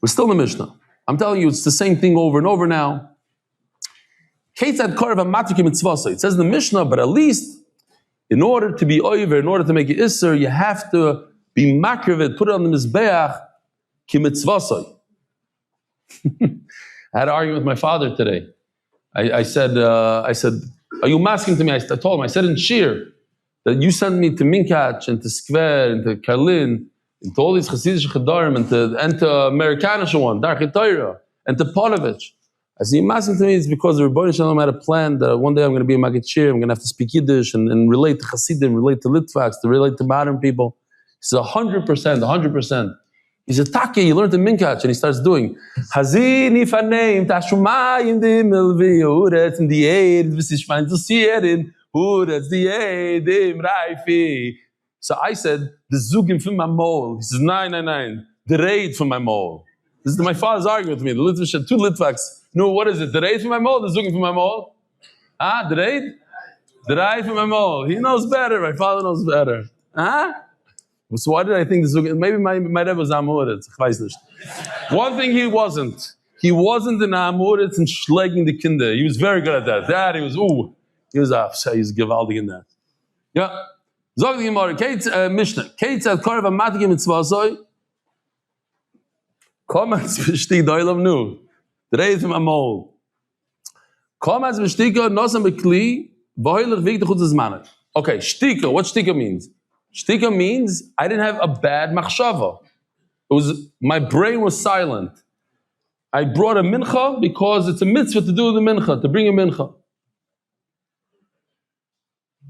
We're still in the Mishnah. I'm telling you, it's the same thing over and over now. It says in the Mishnah, but at least in order to be over, in order to make it Isser, you have to be makriv, put it on the mizbeach, ki mitzvasai. I had an argument with my father today. I said, are you masking to me? I told him, I said in Shir, that you sent me to Minkach, and to Skver, and to Karlin, and to all these Chassidish Chedarim, and to Amerikanische one, Darchei Torah, and to Ponovich. I said, you masking to me, it's because the Rebbeinu Shalom had a plan that one day I'm going to be a Maggid Shir, I'm going to have to speak Yiddish, and relate to Chassidim, relate to Litvaks, to relate to modern people. He said, 100%. He said, Taki, you learned in Minkach, and he starts doing, Hazini faneim, tashumayim dimilvi, uretz in the aid, visishmain to sierin, uretz the aid, dim raifi. So I said, the zugim from my mole. He says, 999, the raid from my mole. This is my father's arguing with me. The Litvish had 2 Litvaks. No, what is it? The raid from my mole, the zugim from my mole? The raid? The raid from my mole. He knows better. My father knows better. So why did I think this? Maybe my Rebbe was Amoritz. One thing he wasn't. He wasn't in Amoritz and schlegging the kinder. He was very good at that. He was gewaldig in that. Yeah. Zog the Gemara. Mishnah. Kate said, "Korav amatigim mitzvasoi." Komats v'shtik doilam nu. The reis from Amol. Komats v'shtika nosam b'kli v'hoylech v'ik d'chutz zmanah. Okay, shtika. What shtika means? Shtika means I didn't have a bad machshava. My brain was silent. I brought a mincha because it's a mitzvah to do the mincha, to bring a mincha.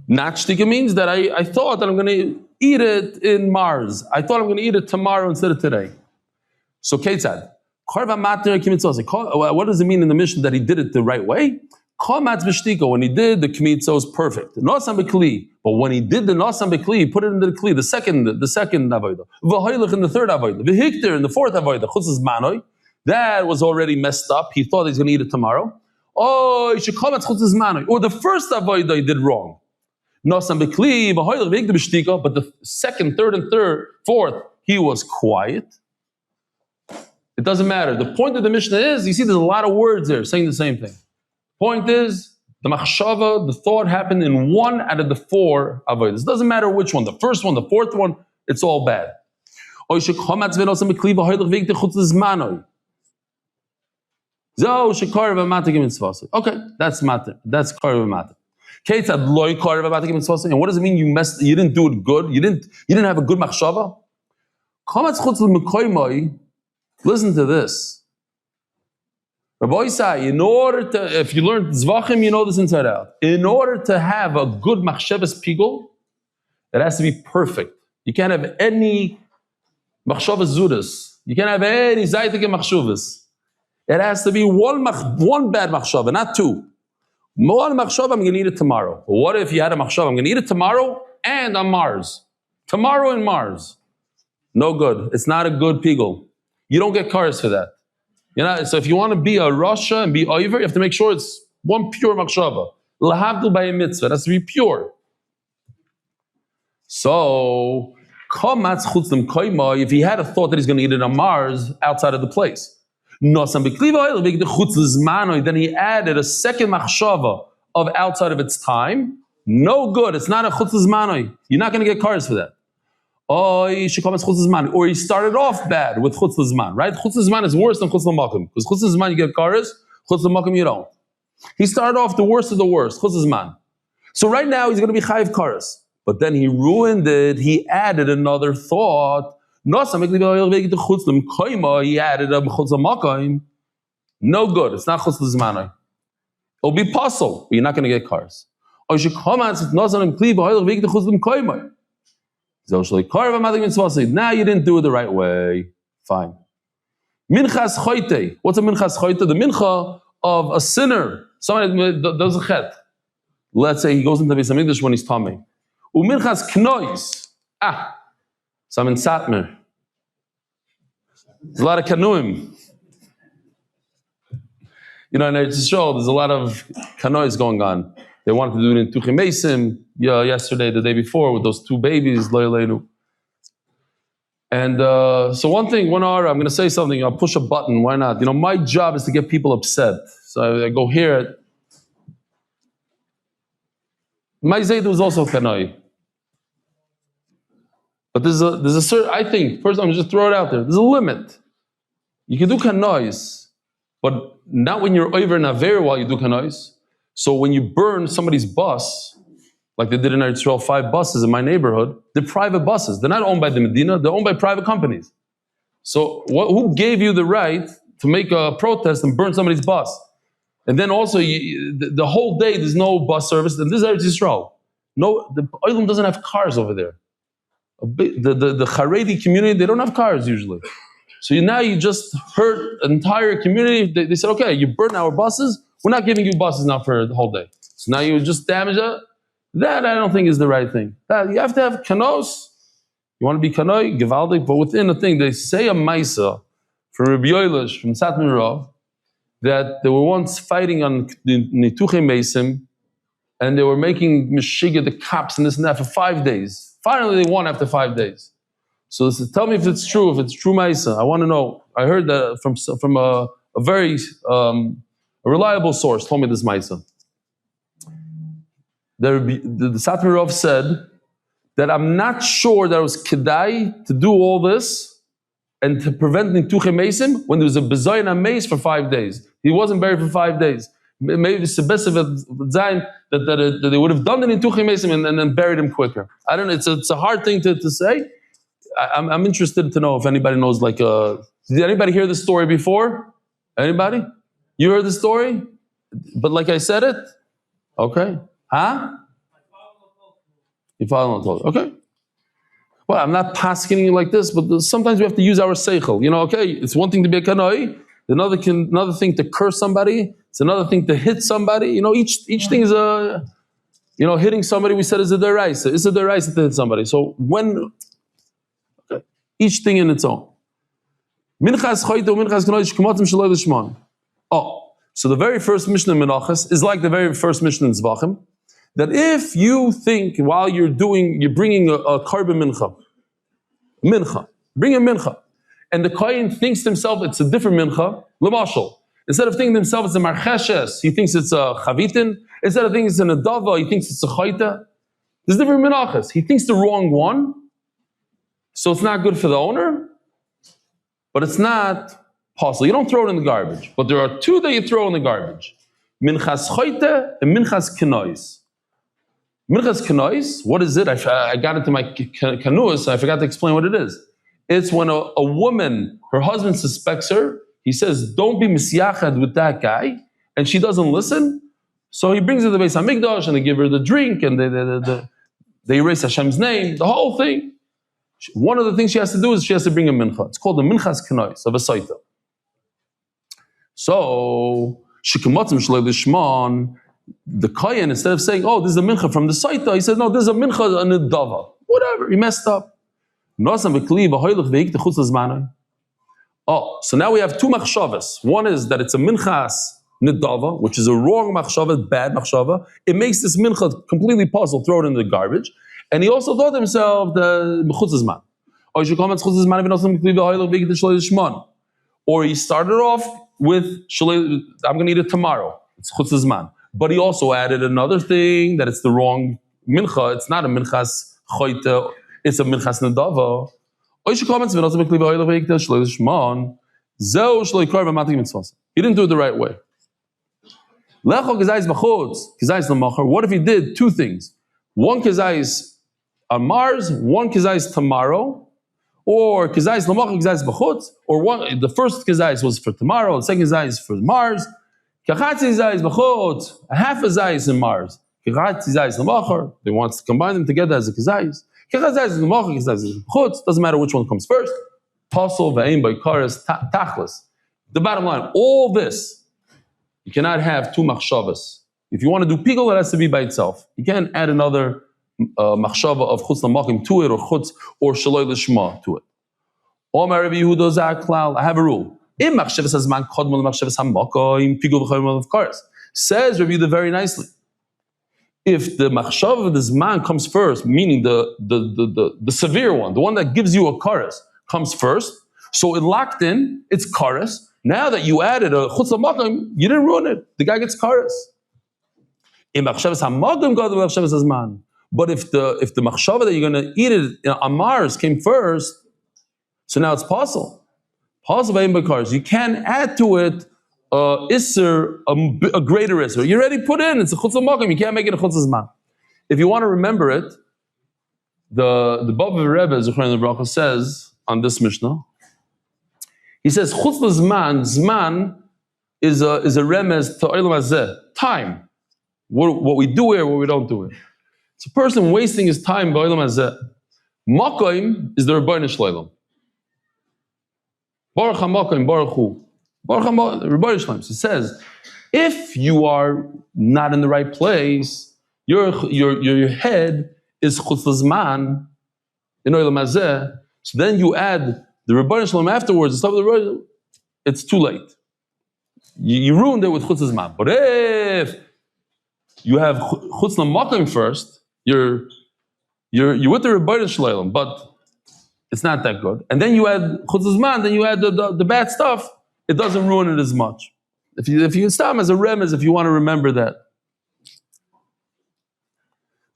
Not shtika means that I thought that I'm going to eat it in Mars. I thought I'm going to eat it tomorrow instead of today. So Ketzad, what does it mean in the mission that he did it the right way? When he did the kmitza was perfect. But when he did the nosam bekli, he put it into the kli, the second avodah. V'hoylech in the third avodah. V'hikter in the fourth avodah. Chutzes manoi. That was already messed up. He thought he's going to eat it tomorrow. Oh, he should come at chutzes manoi. Or the first avodah he did wrong. Nosam bekli v'hoylech v'hikter b'shtika. But the second, third, and fourth, he was quiet. It doesn't matter. The point of the Mishnah is, you see, there's a lot of words there saying the same thing. Point is, the machshava, the thought happened in 1 out of the 4 avodas. It doesn't matter which one, the first one, the fourth one, it's all bad. Okay, that's matter. That's karva matter. And what does it mean you didn't do it good? You didn't have a good machshava? Listen to this. Rabbi Isai, in order to, if you learn Zvachim, you know this inside out. In order to have a good machshavas pigul, it has to be perfect. You can't have any machshavas zudas. You can't have any zaytik machshavas. It has to be one bad machshava, not 2. One machshava, I'm going to eat it tomorrow. But what if you had a machshava? I'm going to eat it tomorrow and on Mars. Tomorrow and Mars. No good. It's not a good pigul. You don't get cars for that. So if you want to be a Rasha and be Oiver, you have to make sure it's one pure machshava. Lahavdil by a mitzvah. It has to be pure. So, if he had a thought that he's going to eat it on Mars, outside of the place. Then he added a second machshava of outside of its time. No good. It's not a chutz l'zmanoi. You're not going to get cars for that. Or he started off bad with chutz l'zman, right? Chutz l'zman is worse than chutz l'makom. Because chutz l'zman you get kares, chutz l'makom you don't. He started off the worst of the worst, chutz l'zman. So right now he's going to be chayiv kares. But then he ruined it. He added another thought. He added a chutz l'makom. No good. It's not chutz l'zman. It'll be possible, but you're not going to get kares. Now you didn't do it the right way. Fine. Minchas choite. What's a minchas choite? The mincha of a sinner. Somebody does a chet. Let's say he goes into Beis Hamikdash when he's tummy. Uminchas knois. Some in Satmar. There's a lot of kanuim. In Eretz Yisrael, there's a lot of kanois going on. They wanted to do it in Tuchim Meisim, yesterday, the day before, with those 2 babies, and so one hour, I'm going to say something, I'll push a button, why not? My job is to get people upset. So I go hear it. My Zayd was also Kanoi. But there's a certain, I think, first I'm just throw it out there, there's a limit. You can do kanois, but not when you're over an aver while you do kanois. So when you burn somebody's bus, like they did in Eretz Yisrael, 5 buses in my neighborhood, they're private buses. They're not owned by the Medina, they're owned by private companies. So who gave you the right to make a protest and burn somebody's bus? And then also, the whole day there's no bus service, and this is Eretz Yisrael. No, the Olam doesn't have cars over there. The Haredi community, they don't have cars usually. So now you just hurt an entire community. They said, okay, you burn our buses, we're not giving you buses now for the whole day. So now you just damage it. That I don't think is the right thing. You have to have kanos. You want to be kanoi, gevaldik, but within a thing, they say a maisa from Rabbi Yoelish, from Satmar Rav, that they were once fighting on the Nituche Mesim, and they were making Meshiga, the cops and this and that for 5 days. Finally, they won after 5 days. So this is, tell me if it's true Maisa. I want to know. I heard that from a very a reliable source told me this Maisa. The Satmar Rav said that I'm not sure that it was kedai to do all this and to prevent Nituche Mesim when there was a bezoyin mace for 5 days. He wasn't buried for 5 days. Maybe it's the best of it that they would have done the Nituche Mesim and then buried him quicker. I don't know. It's a hard thing to say. I'm interested to know if anybody knows. Did anybody hear this story before? Anybody? You heard the story? But like I said it? Okay. Huh? You follow the okay. Well, I'm not pasking you like this, but sometimes we have to use our seichel. Okay, it's one thing to be a kanoi, another thing to curse somebody, it's another thing to hit somebody. Each thing is hitting somebody, we said is a deraisa. It's a deraisa to hit somebody. So each thing in its own. Minchas choyte minchas kanoi shkumatim shaloi l'shmon. So the very first Mishnah in Menachos is like the very first Mishnah in Zvachim, that if you think while you're bringing a carbon mincha, bring a mincha, and the kohen thinks to himself it's a different mincha, l'mashal. Instead of thinking to himself it's a marcheshes, he thinks it's a chavitin. Instead of thinking it's an adava, he thinks it's a chayta. There's different minachas. He thinks the wrong one, so it's not good for the owner, but it's not possible. You don't throw it in the garbage, but there are 2 that you throw in the garbage: minchas chayta and minchas kenois. Minchas kenois, what is it? I got into my kanuas, I forgot to explain what it is. It's when a woman, her husband suspects her, he says, don't be misyachad with that guy, and she doesn't listen, so he brings her to the Beis HaMikdash, and they give her the drink, and they erase Hashem's name, the whole thing. One of the things she has to do is she has to bring a mincha. It's called the minchas kenois of a saita. So, shikamatzim shloi lishman, the kohen, instead of saying, this is a mincha from the saita, he said, no, this is a mincha and a dava. Whatever, he messed up. So now we have 2 machshavas. One is that it's a minchas nidava, which is a wrong machshava, bad machshava. It makes this mincha completely puzzled, throw it in the garbage. And he also thought to himself, or he started off with, I'm going to eat it tomorrow. It's chutz hazman. But he also added another thing, that it's the wrong mincha. It's not a minchas choyte, it's a minchas nedava. He didn't do it the right way. What if he did 2 things? 1 kezayis on Mars, 1 kezayis tomorrow, or kezayis l'machar, kezayis b'chutz, or the first kezayis was for tomorrow, the second kezayis for Mars. Kachatzi zayis b'chutz, a half a zayis in Mars. Kachatzi zayis l'machar, they want to combine them together as a kezayis. Kachatzi zayis l'machar, kezayis b'chutz, doesn't matter which one comes first. Pasol v'ein b'ikaris tachlis. The bottom line, all this, you cannot have 2 machshavas. If you want to do pigul, it has to be by itself. You can't add another machshava of chutz l'machim to it, or chutz, or shaloi l'shma to it. Omar Rabbi Yehuda zaklal, I have a rule. Says Rabbi Yehuda very nicely. If the machshava of the zman comes first, meaning the severe one, the one that gives you a karas, comes first, so it locked in, it's karas. Now that you added a chutz l'machim, you didn't ruin it. The guy gets karas. But if the machshava that you're going to eat it on Mars came first, so now it's possible. Possible in bakars. You can add to it isser, a greater isser. You already put in, it's a chutz l'makom, you can't make it a chutz l'zman. If you want to remember it, the Bava Rebbe, Zechron Lebracha, says on this Mishnah, he says, chutz l'zman, zman is a remez to olam hazeh, time. What we do here, what we don't do here. It's a person wasting his time by olam hazeh. Makom is the Rebbeinu Shleilam. Baruch HaMakom, Baruch Hu. Baruch HaMakom, Rebbeinu Shleilam. So it says, if you are not in the right place, your head is chutz l'zman in olam hazeh. So then you add the Rebbeinu Shleilam afterwards, the stuff of the Rebbeinu, it's too late. You ruined it with chutz l'zman. But if you have chutz l'makom first, you're with the Rebbeinu Shleilam, but it's not that good. And then you add chutz l'zman, then you add the bad stuff, it doesn't ruin it as much. If you stop as a remez, if you want to remember that.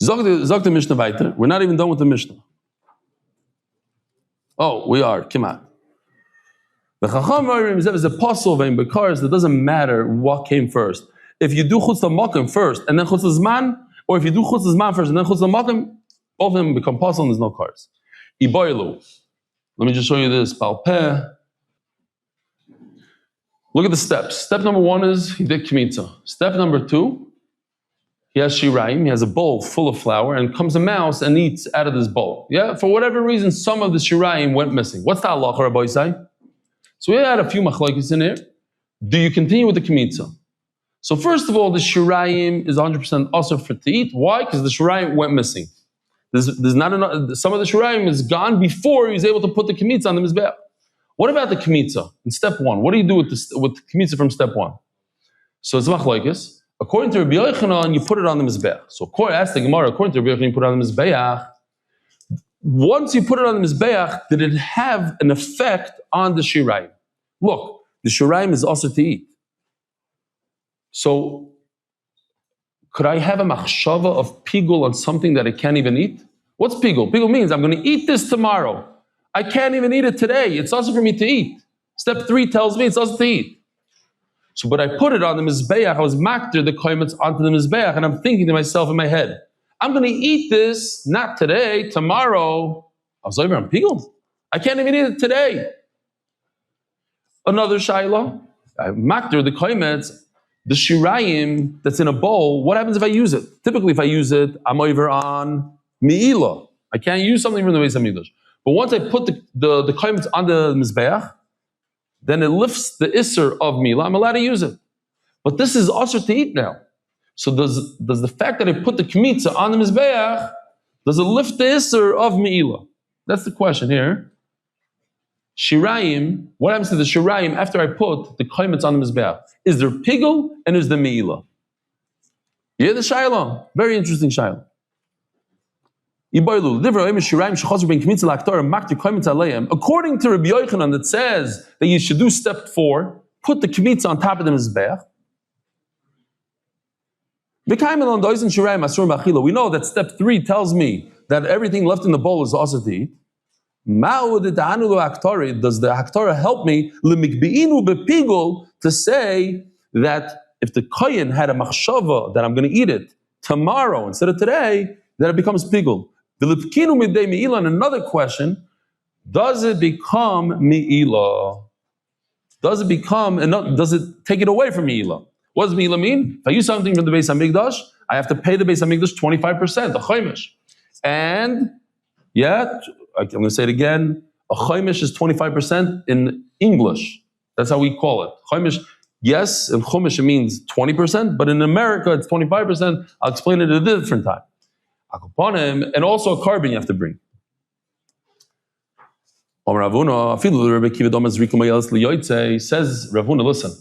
Zog the Mishnah weiter. We're not even done with the Mishnah. Oh, we are. Come on. The Chacham is a puzzle vein because it doesn't matter what came first. If you do chutz l'makom first and then chutz l'zman, or if you do chutz l'zman first and then chutz l'makom, both of them become puzzle and there's no cars. Iboilu. Let me just show you this. Palpeh. Look at the steps. Step number 1 is he did kmitza. Step number 2, he has shirayim. He has a bowl full of flour, and comes a mouse and eats out of this bowl. Yeah, for whatever reason, some of the shirayim went missing. What's the halacha, Rabbi Yisai? So we had a few machlokes in here. Do you continue with the kmitza? So first of all, the shirayim is 100% also for to eat. Why? Because the shirayim went missing. There's not enough. Some of the shirayim is gone before he was able to put the kmitza on the mizbeach. What about the kmitza in step 1? What do you do with the kmitza from step 1? So it's machlokes. According to Rabbi Yochanan, you put it on the mizbeach. So ask the Gemara. According to Rabbi Yochanan, you put it on the mizbeach. Once you put it on the mizbeach, did it have an effect on the shirayim? Look, the shirayim is also to eat. So could I have a machshava of pigul on something that I can't even eat? What's pigul? Pigul means I'm going to eat this tomorrow. I can't even eat it today. It's also for me to eat. Step 3 tells me it's also to eat. So, but I put it on the mizbeach. I was makter the koymetz onto the mizbeach, and I'm thinking to myself in my head, I'm going to eat this not today, tomorrow. I was over on pigul. I can't even eat it today. Another shayla, I makter the koymetz, the shirayim that's in a bowl. What happens if I use it? Typically, if I use it, I'm over on mi'ilah. I can't use something from the Beis Hamikdash. But once I put the koymetz on the mizbeach, then it lifts the isser of milah. I'm allowed to use it. But this is also to eat now. So does the fact that I put the kmitza on the mizbeach, does it lift the isser of milah? That's the question here. Shirayim, what happens to the shirayim after I put the koymetz on the mizbeach? Is there pigul and is there milah? You hear the shayla? Very interesting shayla. According to Rabbi Yochanan, that says that you should do step 4, put the kmitza on top of the mizbeach. We know that step 3 tells me that everything left in the bowl is also to eat. Does the Haktorah help me to say that if the kohen had a machshava that I'm going to eat it tomorrow instead of today, then it becomes pigul? And another question, does it become mi'ilah? Does it take it away from mi'ilah? What does mi'ilah mean? If I use something from the Beis Hamikdash, I have to pay the Beis Hamikdash 25%, a chomish. And yeah, I'm going to say it again, a chomish is 25% in English. That's how we call it. Chomish, yes, in chomish it means 20%, but in America it's 25%. I'll explain it at a different time. And also a carbon you have to bring. Says Ravuna, listen,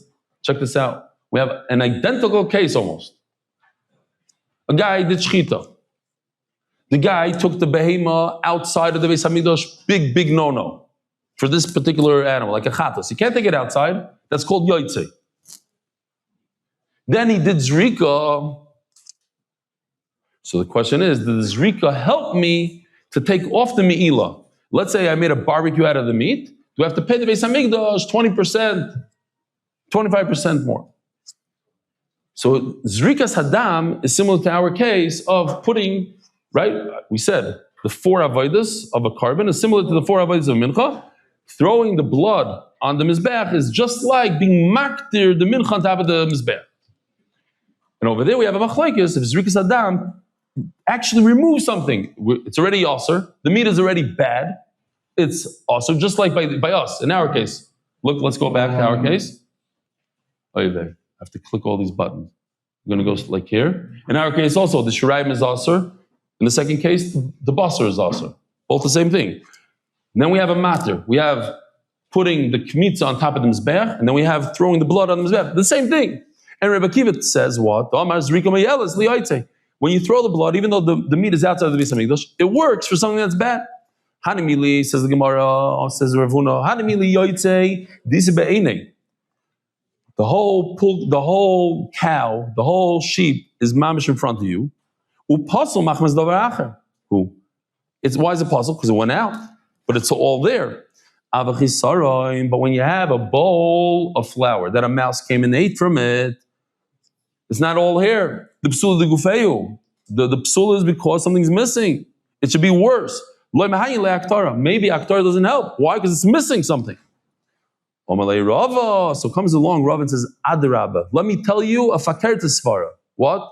check this out. We have an identical case almost. A guy did shchita. The guy took the behema outside of the Beis Hamikdash, big no-no for this particular animal, like a chatas. You can't take it outside. That's called yotzei. Then he did zrika. So the question is, does Zrika help me to take off the me'ilah? Let's say I made a barbecue out of the meat. Do I have to pay the Beis Hamikdash 20%, 25% more? So Zrikas Hadam is similar to our case of putting, right? We said the 4 avodas of a carbon is similar to the 4 avodas of mincha. Throwing the blood on the mizbeach is just like being maktir the mincha on top of the mizbeach. And over there we have a machlokes. If Zrikas Hadam actually removes something, it's already yasser. The meat is already bad. It's also just like by us in our case. Look, let's go back to our case. Oh, there. I have to click all these buttons. I'm going to go like here. In our case also, the shirayim is aser. In the second case, the basar is aser. Both the same thing. And then we have a matter. We have putting the kmitza on top of the mizbeach, and then we have throwing the blood on the mizbeach. The same thing. And Rebbe Kiva says what? When you throw the blood, even though the meat is outside of the Beis Hamikdash, it works for something that's bad. Hanimili, says the Gemara, says Rav Huna, Hanimili yoytei, disi be'enei. The whole cow, the whole sheep is mamish in front of you. Upasul machmas davar acher. Why is it puzzle? Because it went out, but it's all there. But when you have a bowl of flour that a mouse came and ate from it, it's not all here. The psula de gufeyu. The psula is because something's missing. It should be worse. Maybe Aktar doesn't help. Why? Because it's missing something. So comes along Rav and says, Adarabba, let me tell you a fakir to svara. What?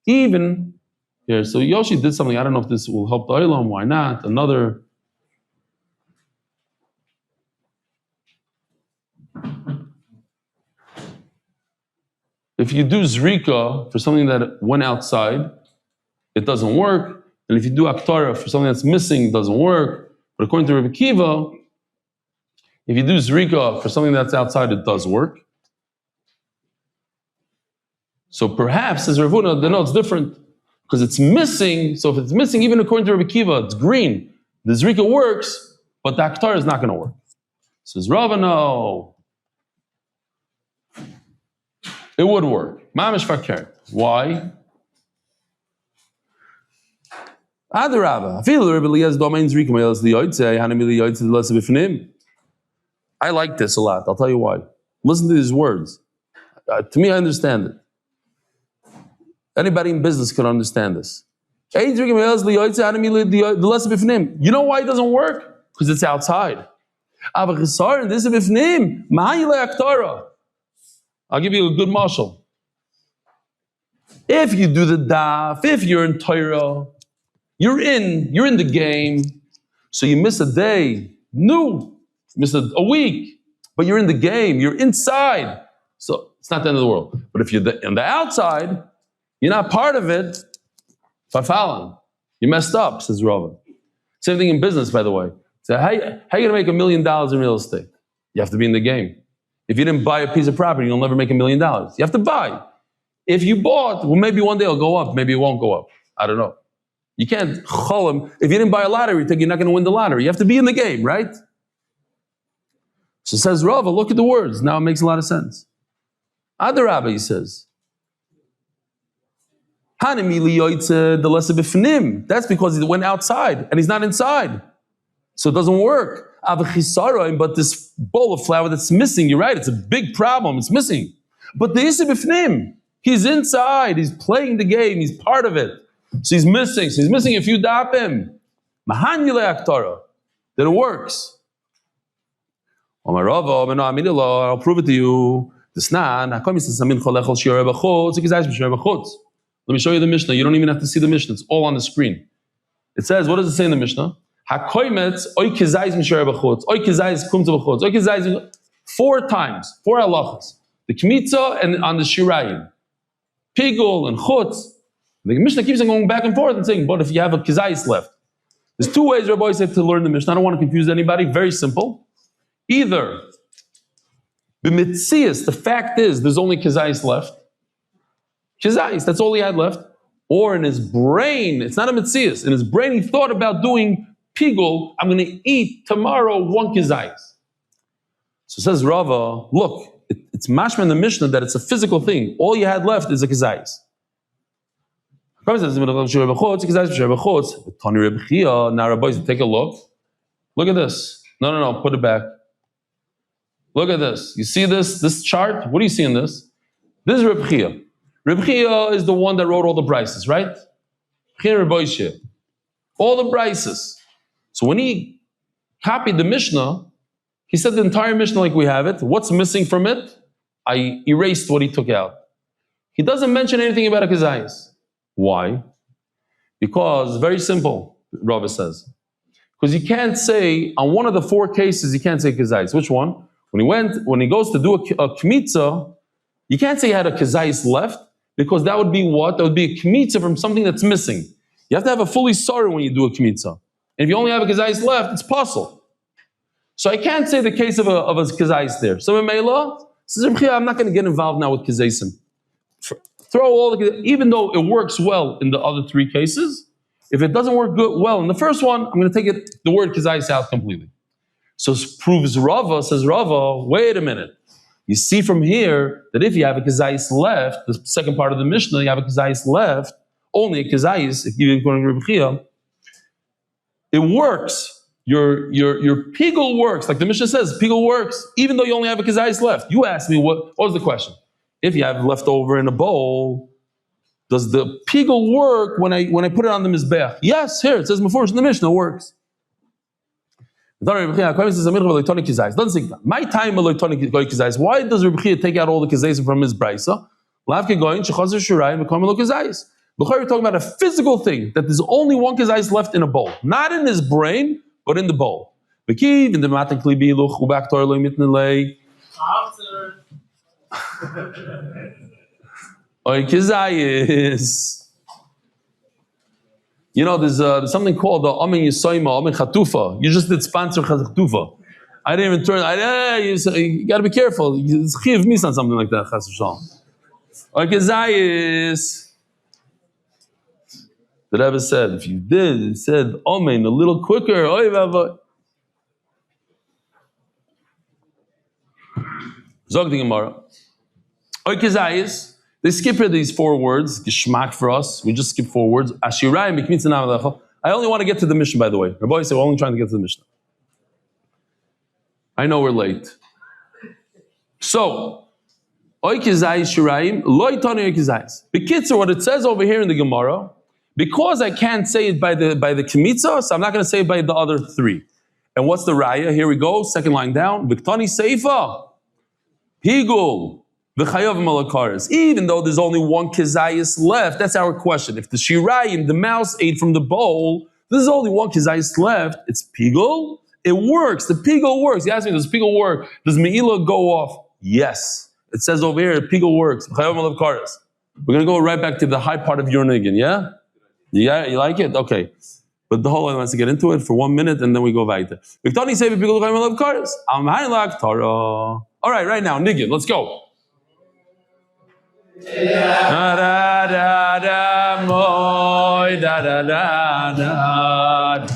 Even here, so Yoshi did something. I don't know if this will help the Olam. Why not? Another. If you do zrika for something that went outside, it doesn't work. And if you do aktara for something that's missing, it doesn't work. But according to Rebbe Kiva, if you do zrika for something that's outside, it does work. So perhaps, as Rav Huna, they know it's different because it's missing. So if it's missing, even according to Rebbe Kiva, it's green. The zrika works, but the aktara is not going to work. Says Rav, no. It would work. Mamish fakir. Why? I like this a lot. I'll tell you why. Listen to these words. To me, I understand it. Anybody in business can understand this. You know why it doesn't work? Because it's outside. I'll give you a good mashal. If you do the daf, if you're in Torah, you're in the game. So you miss a day, miss a week, but you're in the game, you're inside. So it's not the end of the world. But if you're on the outside, you're not part of it. Fafalan, you messed up, says Rava. Same thing in business, by the way. So how are you going to make $1 million in real estate? You have to be in the game. If you didn't buy a piece of property, you'll never make $1 million. You have to buy. If you bought, well, maybe one day it'll go up, maybe it won't go up. I don't know. You can't cholim. If you didn't buy a lottery ticket, you're not going to win the lottery. You have to be in the game, right? So says Rava, look at the words. Now it makes a lot of sense. Adarabba, he says. That's because he went outside and he's not inside. So it doesn't work. But this bowl of flour that's missing, you're right, it's a big problem, it's missing. But the Issa B'fnim, he's inside, he's playing the game, he's part of it. So he's missing a few dapim. That it works. I'll prove it to you. Let me show you the Mishnah. You don't even have to see the Mishnah, it's all on the screen. It says, what does it say in the Mishnah? 4 times, 4 halachas. The kmitza and on the shirayim. Pigul and chutz. The Mishnah keeps on going back and forth and saying, but if you have a kizayis left. There's 2 ways Rabbi said to learn the Mishnah. I don't want to confuse anybody. Very simple. Either, b'mitzias, the fact is, there's only kizayis left. Kizayis, that's all he had left. Or in his brain, it's not a mitzias. In his brain, he thought about doing pigul, I'm going to eat tomorrow 1 kizayis. So says Rava, look, it it's mashma in the Mishnah that it's a physical thing. All you had left is a kizayis. Now, Rabbi, take a look. Look at this. No, put it back. Look at this. You see this chart? What do you see in this? This is Reb Chia. Reb Chia is the one that wrote all the brises, right? All the brises. So when he copied the Mishnah, he said the entire Mishnah like we have it. What's missing from it? I erased what he took out. He doesn't mention anything about a kizayis. Why? Because, very simple, Rava says. Because you can't say, on one of the four cases, you can't say kizayis. Which one? When he goes to do a kmitza, you can't say he had a kizayis left, because that would be what? That would be a kmitza from something that's missing. You have to have a fully sorry when you do a kmitza. And if you only have a kizayis left, it's puzzle. So I can't say the case of a kizayis there. So in Meila, says I'm not going to get involved now with kizaysim. Throw all the, even though it works well in the other three cases, if it doesn't work well in the first one, I'm going to take the word kizayis out completely. So proves Rava, says Rava, wait a minute. You see from here that if you have a kizayis left, the second part of the Mishnah, you have a kizayis left, only a kizayis, if you're going to Reb Chia, it works. Your pigul works, like the Mishnah says, pigul works, even though you only have a kizayis left. You asked me, what was the question? If you have leftover in a bowl, does the pigul work when I put it on the mizbeach? Yes, here it says before in the Mishnah, it works. Doesn't say my time kizayis. Why does Reb Chia take out all the kizayis from his brisa? We're talking about a physical thing, that there's only one kizayis left in a bowl, not in his brain, but in the bowl. You know, there's something called the Amin Yisoima, Amin Chatufa. You just did sponsor Chatufa. I didn't even turn. You got to be careful. It's chiv mis on something like that. Chas v'shalom. The Rebbe said, if you did, he said Amin a little quicker. Oy vavoy. Zog the Gemara. Oy kizayis. They skip here these four words, geschmack for us. We just skip 4 words. Ashirayim b'kmitza na'avlecha. I only want to get to the Mishnah, by the way. Rabbi said we're only trying to get to the Mishnah. I know we're late. So, oy kizayis shirayim, loy tani oy kizayis. B'kitzur, what it says over here in the Gemara, because I can't say it by the kmitza, so I'm not going to say it by the other 3. And what's the raya? Here we go, second line down. B'ktani seifa, higul. Even though there's only one kizayis left, that's our question. If the shirayim, the mouse ate from the bowl, there's only one kizayis left, it's pigul. It works. The pigul works. You ask me, does pigul work? Does me'ilah go off? Yes. It says over here, pigul works. We're going to go right back to the high part of your niggin, yeah? Yeah, you like it? Okay. But the whole line wants to get into it for 1 minute and then we go weiter. All right, right now, niggin, let's go. Da da da da moy da da da da da.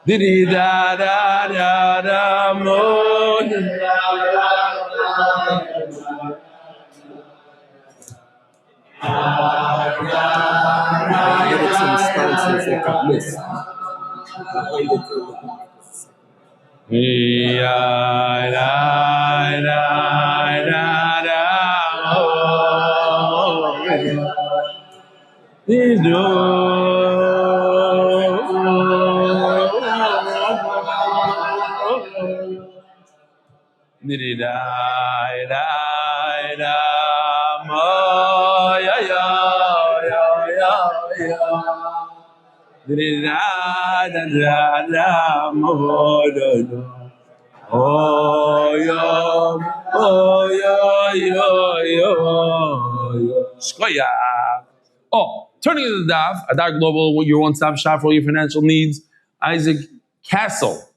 Didi da da da da moy. Some stances that got missed. Oh, turning to the Daf, Adar Global, your one-stop shop for all your financial needs. Isaac Castle.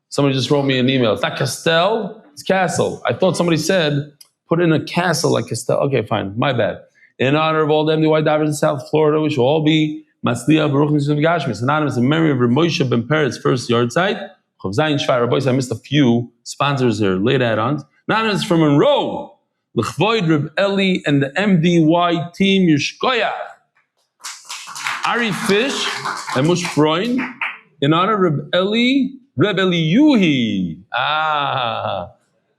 Somebody just wrote me an email. It's not Castell, it's Castle. I thought somebody said, put in a castle like Castell. Okay, fine, my bad. in honor of all the MDY divers in South Florida, we should all be Matzliach Baruch Mitzvah Gashmis, anonymous in memory of Reb Moshe Ben Peret's first yard site. Chav Zayin Shvai Rabbi, I missed a few sponsors here, late add-ons. Anonymous from Monroe, L'chvoid Reb Eli and the MDY team Yishkoyach. Ari Fish and Mush Freund, in honor of Reb Eliyahu.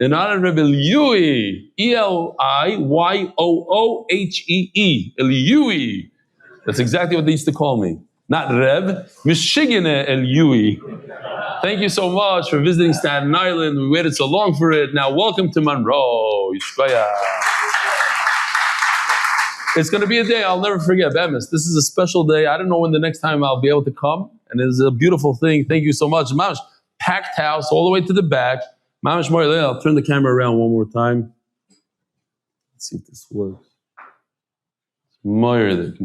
In honor of Reb Eliyahu. Eliyoohee. Eliyahu. That's exactly what they used to call me. Not Reb, Mishigene Eliyahu. Thank you so much for visiting Staten Island. We waited so long for it. Now welcome to Monroe. Yishkoyach. It's going to be a day I'll never forget. Bemis, this is a special day. I don't know when the next time I'll be able to come. And it's a beautiful thing. Thank you so much. Mamash, packed house all the way to the back. Mamash Moyle, I'll turn the camera around one more time. Let's see if this works. Moirdik.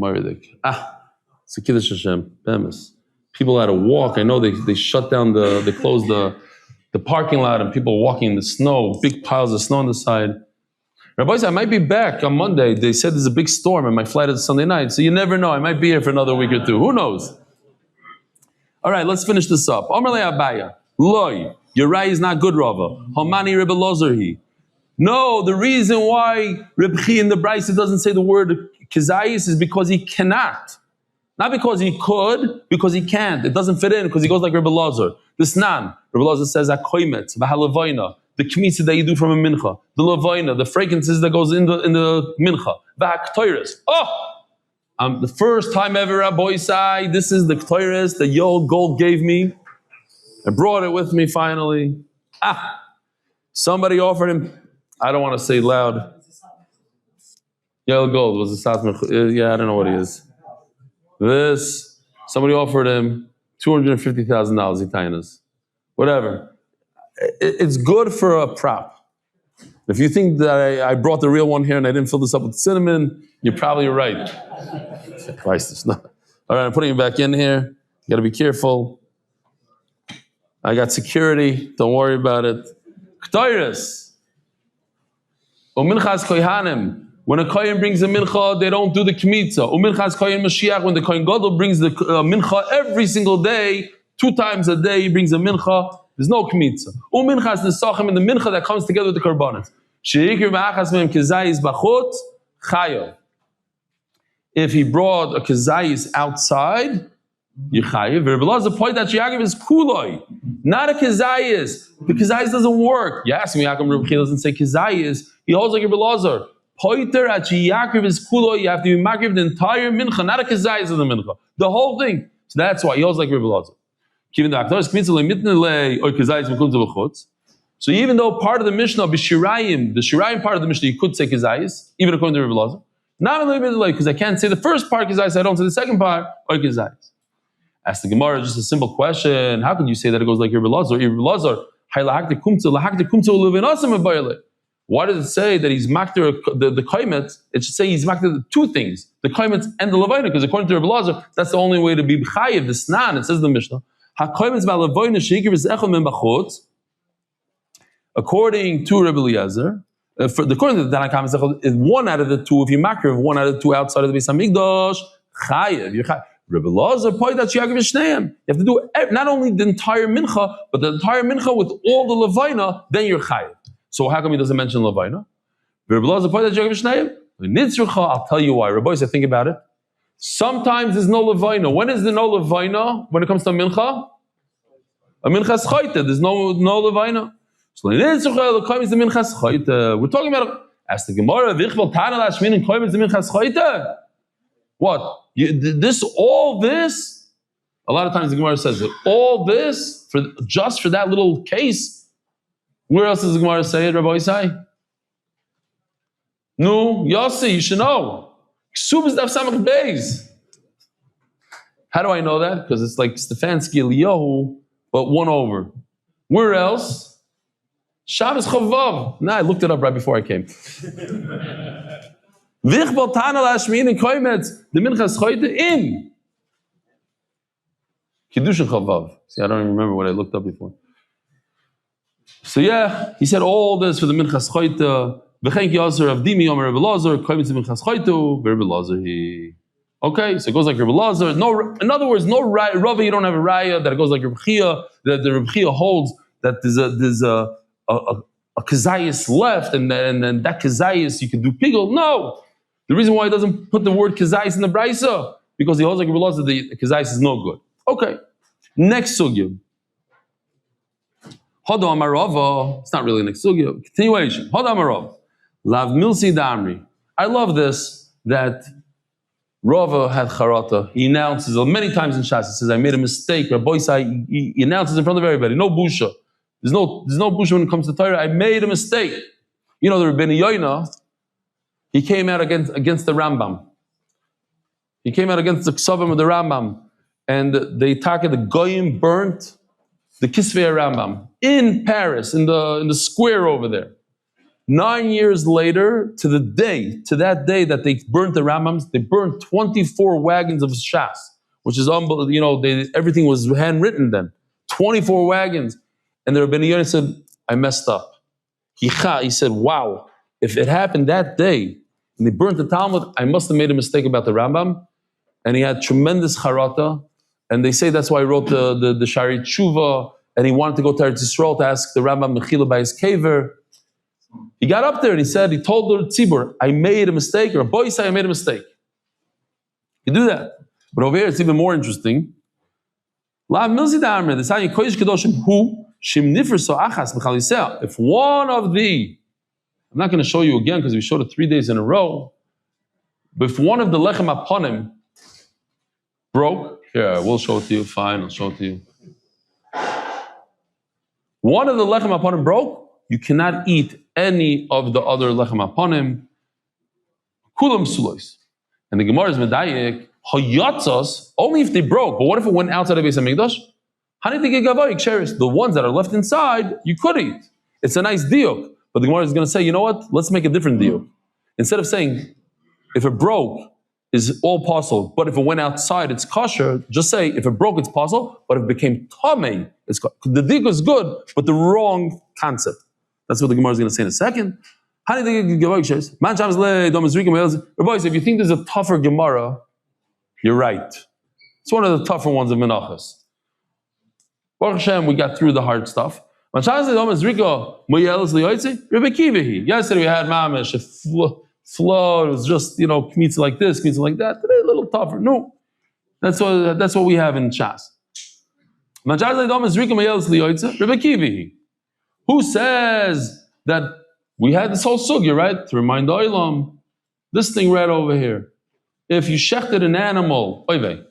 It's a Kiddush Hashem. Bemis. People had to walk. I know they shut down they closed the parking lot and people walking in the snow, big piles of snow on the side. Rabbi, I might be back on Monday. They said there's a big storm and my flight is Sunday night. So you never know. I might be here for another week or two. Who knows? All right, let's finish this up. Amar le Abaya. Loi. Uriah is not good, Rava. Homani Rebbe Lozerhi. No, the reason why Reb Chi in the Brisa doesn't say the word Kizayis is because he cannot. Not because he could, because he can't. It doesn't fit in because he goes like Rebbe Lozer. The Snan. Rebbe Lozer says Akoimet, V'halavoina. The kmitza that you do from a mincha, the lavaina, the fragrances that goes in the mincha, the ktoiris. The first time ever Rabbi Isai, this is the ktoiris that Yoel Gold gave me. I brought it with me finally. Somebody offered him, I don't want to say loud. Yoel Gold was a Satmar, I don't know what he is. Somebody offered him $250,000 Itainas. Whatever. It's good for a prop. If you think that I brought the real one here and I didn't fill this up with cinnamon, you're probably right. Christ, it's not. All right, I'm putting it back in here. You got to be careful. I got security. Don't worry about it. Ktoiris. Uminchas kohanim. When a kohen brings a mincha, they don't do the kmitza. Uminchas kohen Mashiach. When the kohen gadol brings the mincha every single day, 2 times a day, he brings a mincha. There's no kmitza. Minchas nesachim in the mincha that comes together with the karbanos. Sheikir ma'achas mehem kezayis bachut chayav. If he brought a kezayis outside, yichayev. Rebbe Elazar point that sheyagiv is kuloi, not a kezayis. The kezayis doesn't work. You ask me how come Rebbe Chi doesn't say kezayis? He holds like Rebbe Elazar. Poiter at sheyagiv is kuloi. You have to be makiv the entire mincha, not a kezayis of the mincha. The whole thing. So that's why he holds like Rebbe Elazar. So even though part of the Mishnah, the Shirayim part of the Mishnah, you could say Kizayis, even according to Rebbe Elazar. Not a little bit because I can't say the first part Kizayis, I don't say the second part, or Kizayis. Ask the Gemara, just a simple question. How can you say that it goes like Rebbe Elazar? Rebbe Elazar, why does it say that he's makter the kaimet? It should say he's makter 2 things, the kaimet and the levina, because according to Rebbe Elazar, that's the only way to be chayiv, the snan, it says in the Mishnah. According to Rebbe Eliezer, according to the Tanakh, is 1 out of the 2. If you makter 1 out of the 2 outside of the Beis Hamikdash, chayiv. You're chayiv. Rebbe Eliezer pointed that you have to do not only the entire mincha, but the entire mincha with all the levina. Then you're chayiv. So how come he doesn't mention levina? Rebbe Eliezer pointed that you have I'll tell you why. Rebbe Eliezer, think about it. Sometimes there's no levina. When is there no levina? When it comes to mincha? A mincha schayte. There's no levina. So we're talking about. Ask the Gemara. What? All this? A lot of times the Gemara says that all this just for that little case. Where else does the Gemara say it, Rabbi Isai? No, Yossi, you should know. Ksub is daf samach beis. How do I know that? Because it's like Stefansky Eliyahu, but 1 over. Where else? Shabbos Chavav. Nah, I looked it up right before I came. Vichbal Tana Lashmin and Koimetz, the Minchas Choyte in Kiddush and Chavav. See, I don't even remember what I looked up before. So yeah, he said all this for the Minchas Choyte. V'chein ki aser avdimi omer Rebbe Lazar koymitz b'chas choytu v'Rebbe Lazar he. Okay, so it goes like Rebbe Lazar. No, in other words, no Rava, you don't have a raya that it goes like Rebbe Chia, that the Rebbe Chia holds that there's a kazayas left, and that kazayas you can do pigel. No, the reason why he doesn't put the word kazayas in the brisa because he holds like Rebbe Lazar the kazayas is no good. Okay, next sugya. Hodo amarava. It's not really next sugya. Continuation. Hodo amarava. Lav milsi damri. I love this that Rava had charata. He announces many times in Shas. He says, "I made a mistake." Or he announces in front of everybody. No busha. There's no busha when it comes to Torah. I made a mistake. You know, the Rebbeinu Yoina, he came out against the Rambam. He came out against the Ksavim of the Rambam, and the Goyim burnt the Kisvei Rambam in Paris, in the square over there. 9 years later, to that day that they burnt the Rambams, they burnt 24 wagons of Shas, which is unbelievable. You know, everything was handwritten then. 24 wagons. And the Rebbeinu Yoina said, I messed up. He said, wow, if it happened that day, and they burnt the Talmud, I must have made a mistake about the Rambam. And he had tremendous charata. And they say that's why he wrote the Shari Tshuva, and he wanted to go to Eretz Yisrael to ask the Rambam Mechila by his kaver. He got up there and he told the tzibur, I made a mistake, or a boy say I made a mistake. You do that. But over here it's even more interesting. If one of the, I'm not going to show you again because we showed it 3 days in a row, but if one of the lechem aponim broke, here, I will show it to you, fine, I'll show it to you. One of the lechem aponim broke, you cannot eat any of the other lechem aponim. Kulam sulois. And the Gemara is medayik, hayatzos, only if they broke. But what if it went outside of Beis HaMikdash? The ones that are left inside, you could eat. It's a nice diuk. But the Gemara is going to say, you know what? Let's make a different diuk. Instead of saying, if it broke, is all possible, but if it went outside, it's kosher. Just say, if it broke, it's possible, but if it became tamei, it's kosher. The diuk is good, but the wrong concept. That's what the Gemara is going to say in a second. If you think there's a tougher Gemara, you're right. It's one of the tougher ones of Menachos. Baruch Hashem, we got through the hard stuff. Yesterday we had mamish, it flowed, it was just, kmitza like this, kmitza like that. Today a little tougher. No, that's what we have in Shas. Who says that we had this whole sugya, right? To remind the Olam, this thing right over here. If you shechted an animal, you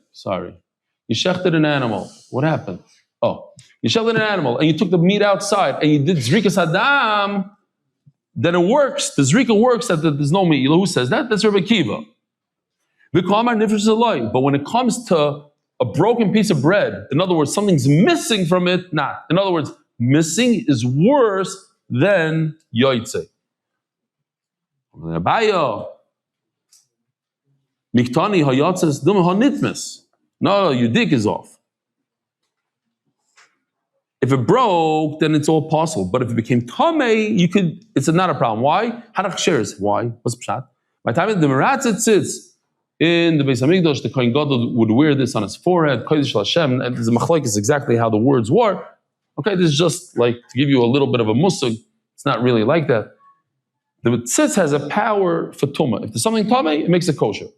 shechted an animal, what happened? Oh, you shechted an animal and you took the meat outside and you did zrikas hadam, then it works. The zrika works that there's no meat. Who says that? That's Rebbe Kiva. But when it comes to a broken piece of bread, in other words, something's missing from it, not. In other words, missing is worse than yoitze. Miktani hayatzes dum hanitmes. No, your dick is off. If it broke, then it's all possible. But if it became tamei, it's not a problem. Why? Hanach shares. Why? What's pshat? By the time the meratzet sits in the Beis HaMikdash, the Kohen Gadol would wear this on his forehead, Kodesh Hashem, and the machlok is exactly how the words were. Okay, this is just like to give you a little bit of a musug. It's not really like that. The tzitz has a power for tumah. If there's something tamei, it makes it kosher.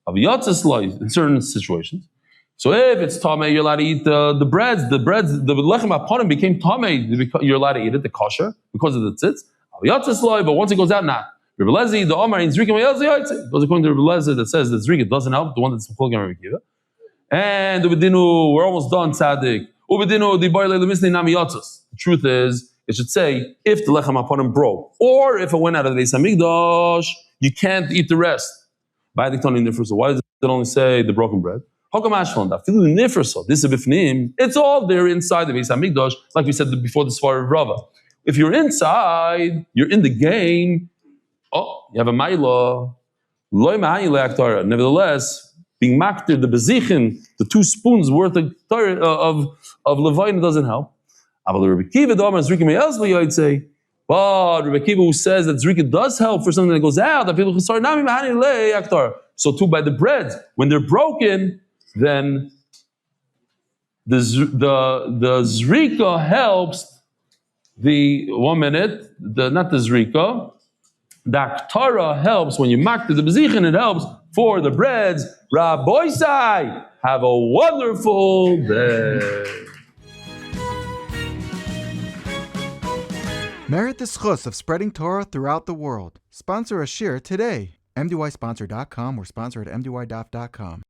Aviyatzis lies in certain situations. So if it's tamei, you're allowed to eat the breads. The lechem aponim became tamei. You're allowed to eat it, the kosher, because of the tzitz. Aviyatzis lies, but once it goes out, not. Rebbe Lezi, the Omar in Zrika Mayelzi, goes according to Rebbe Lezi that says that Zrika doesn't help, the one that's Mechulgan Rebbe Kiva. And Ubedinu, we're almost done, Tzaddik. Ubedinu, the Boyle Lemisni Nami Yotzos. The truth is, it should say, if the lechem aponim broke, or if it went out of the Beis HaMikdash, you can't eat the rest. By the Tony Nifrus, why does it only say the broken bread? This is bifnim. It's all there inside the Beis HaMikdash, like we said before the Svar of Rava. If you're inside, you're in the game. Oh, you have a maila. Nevertheless, being makter the bezichin, the 2 spoons worth of levain doesn't help. But Rebbe Akiva, who says that Zrika does help for something that goes out, so too by the breads, when they're broken, then the Zrika helps the 1 minute, not the Zrika, the Aktara helps when you mock the Bezichin, it helps for the breads. Rabbi Sai, have a wonderful day. Merit the schus of spreading Torah throughout the world. Sponsor a shir today. MDYsponsor.com or sponsor at MDYDaf.com.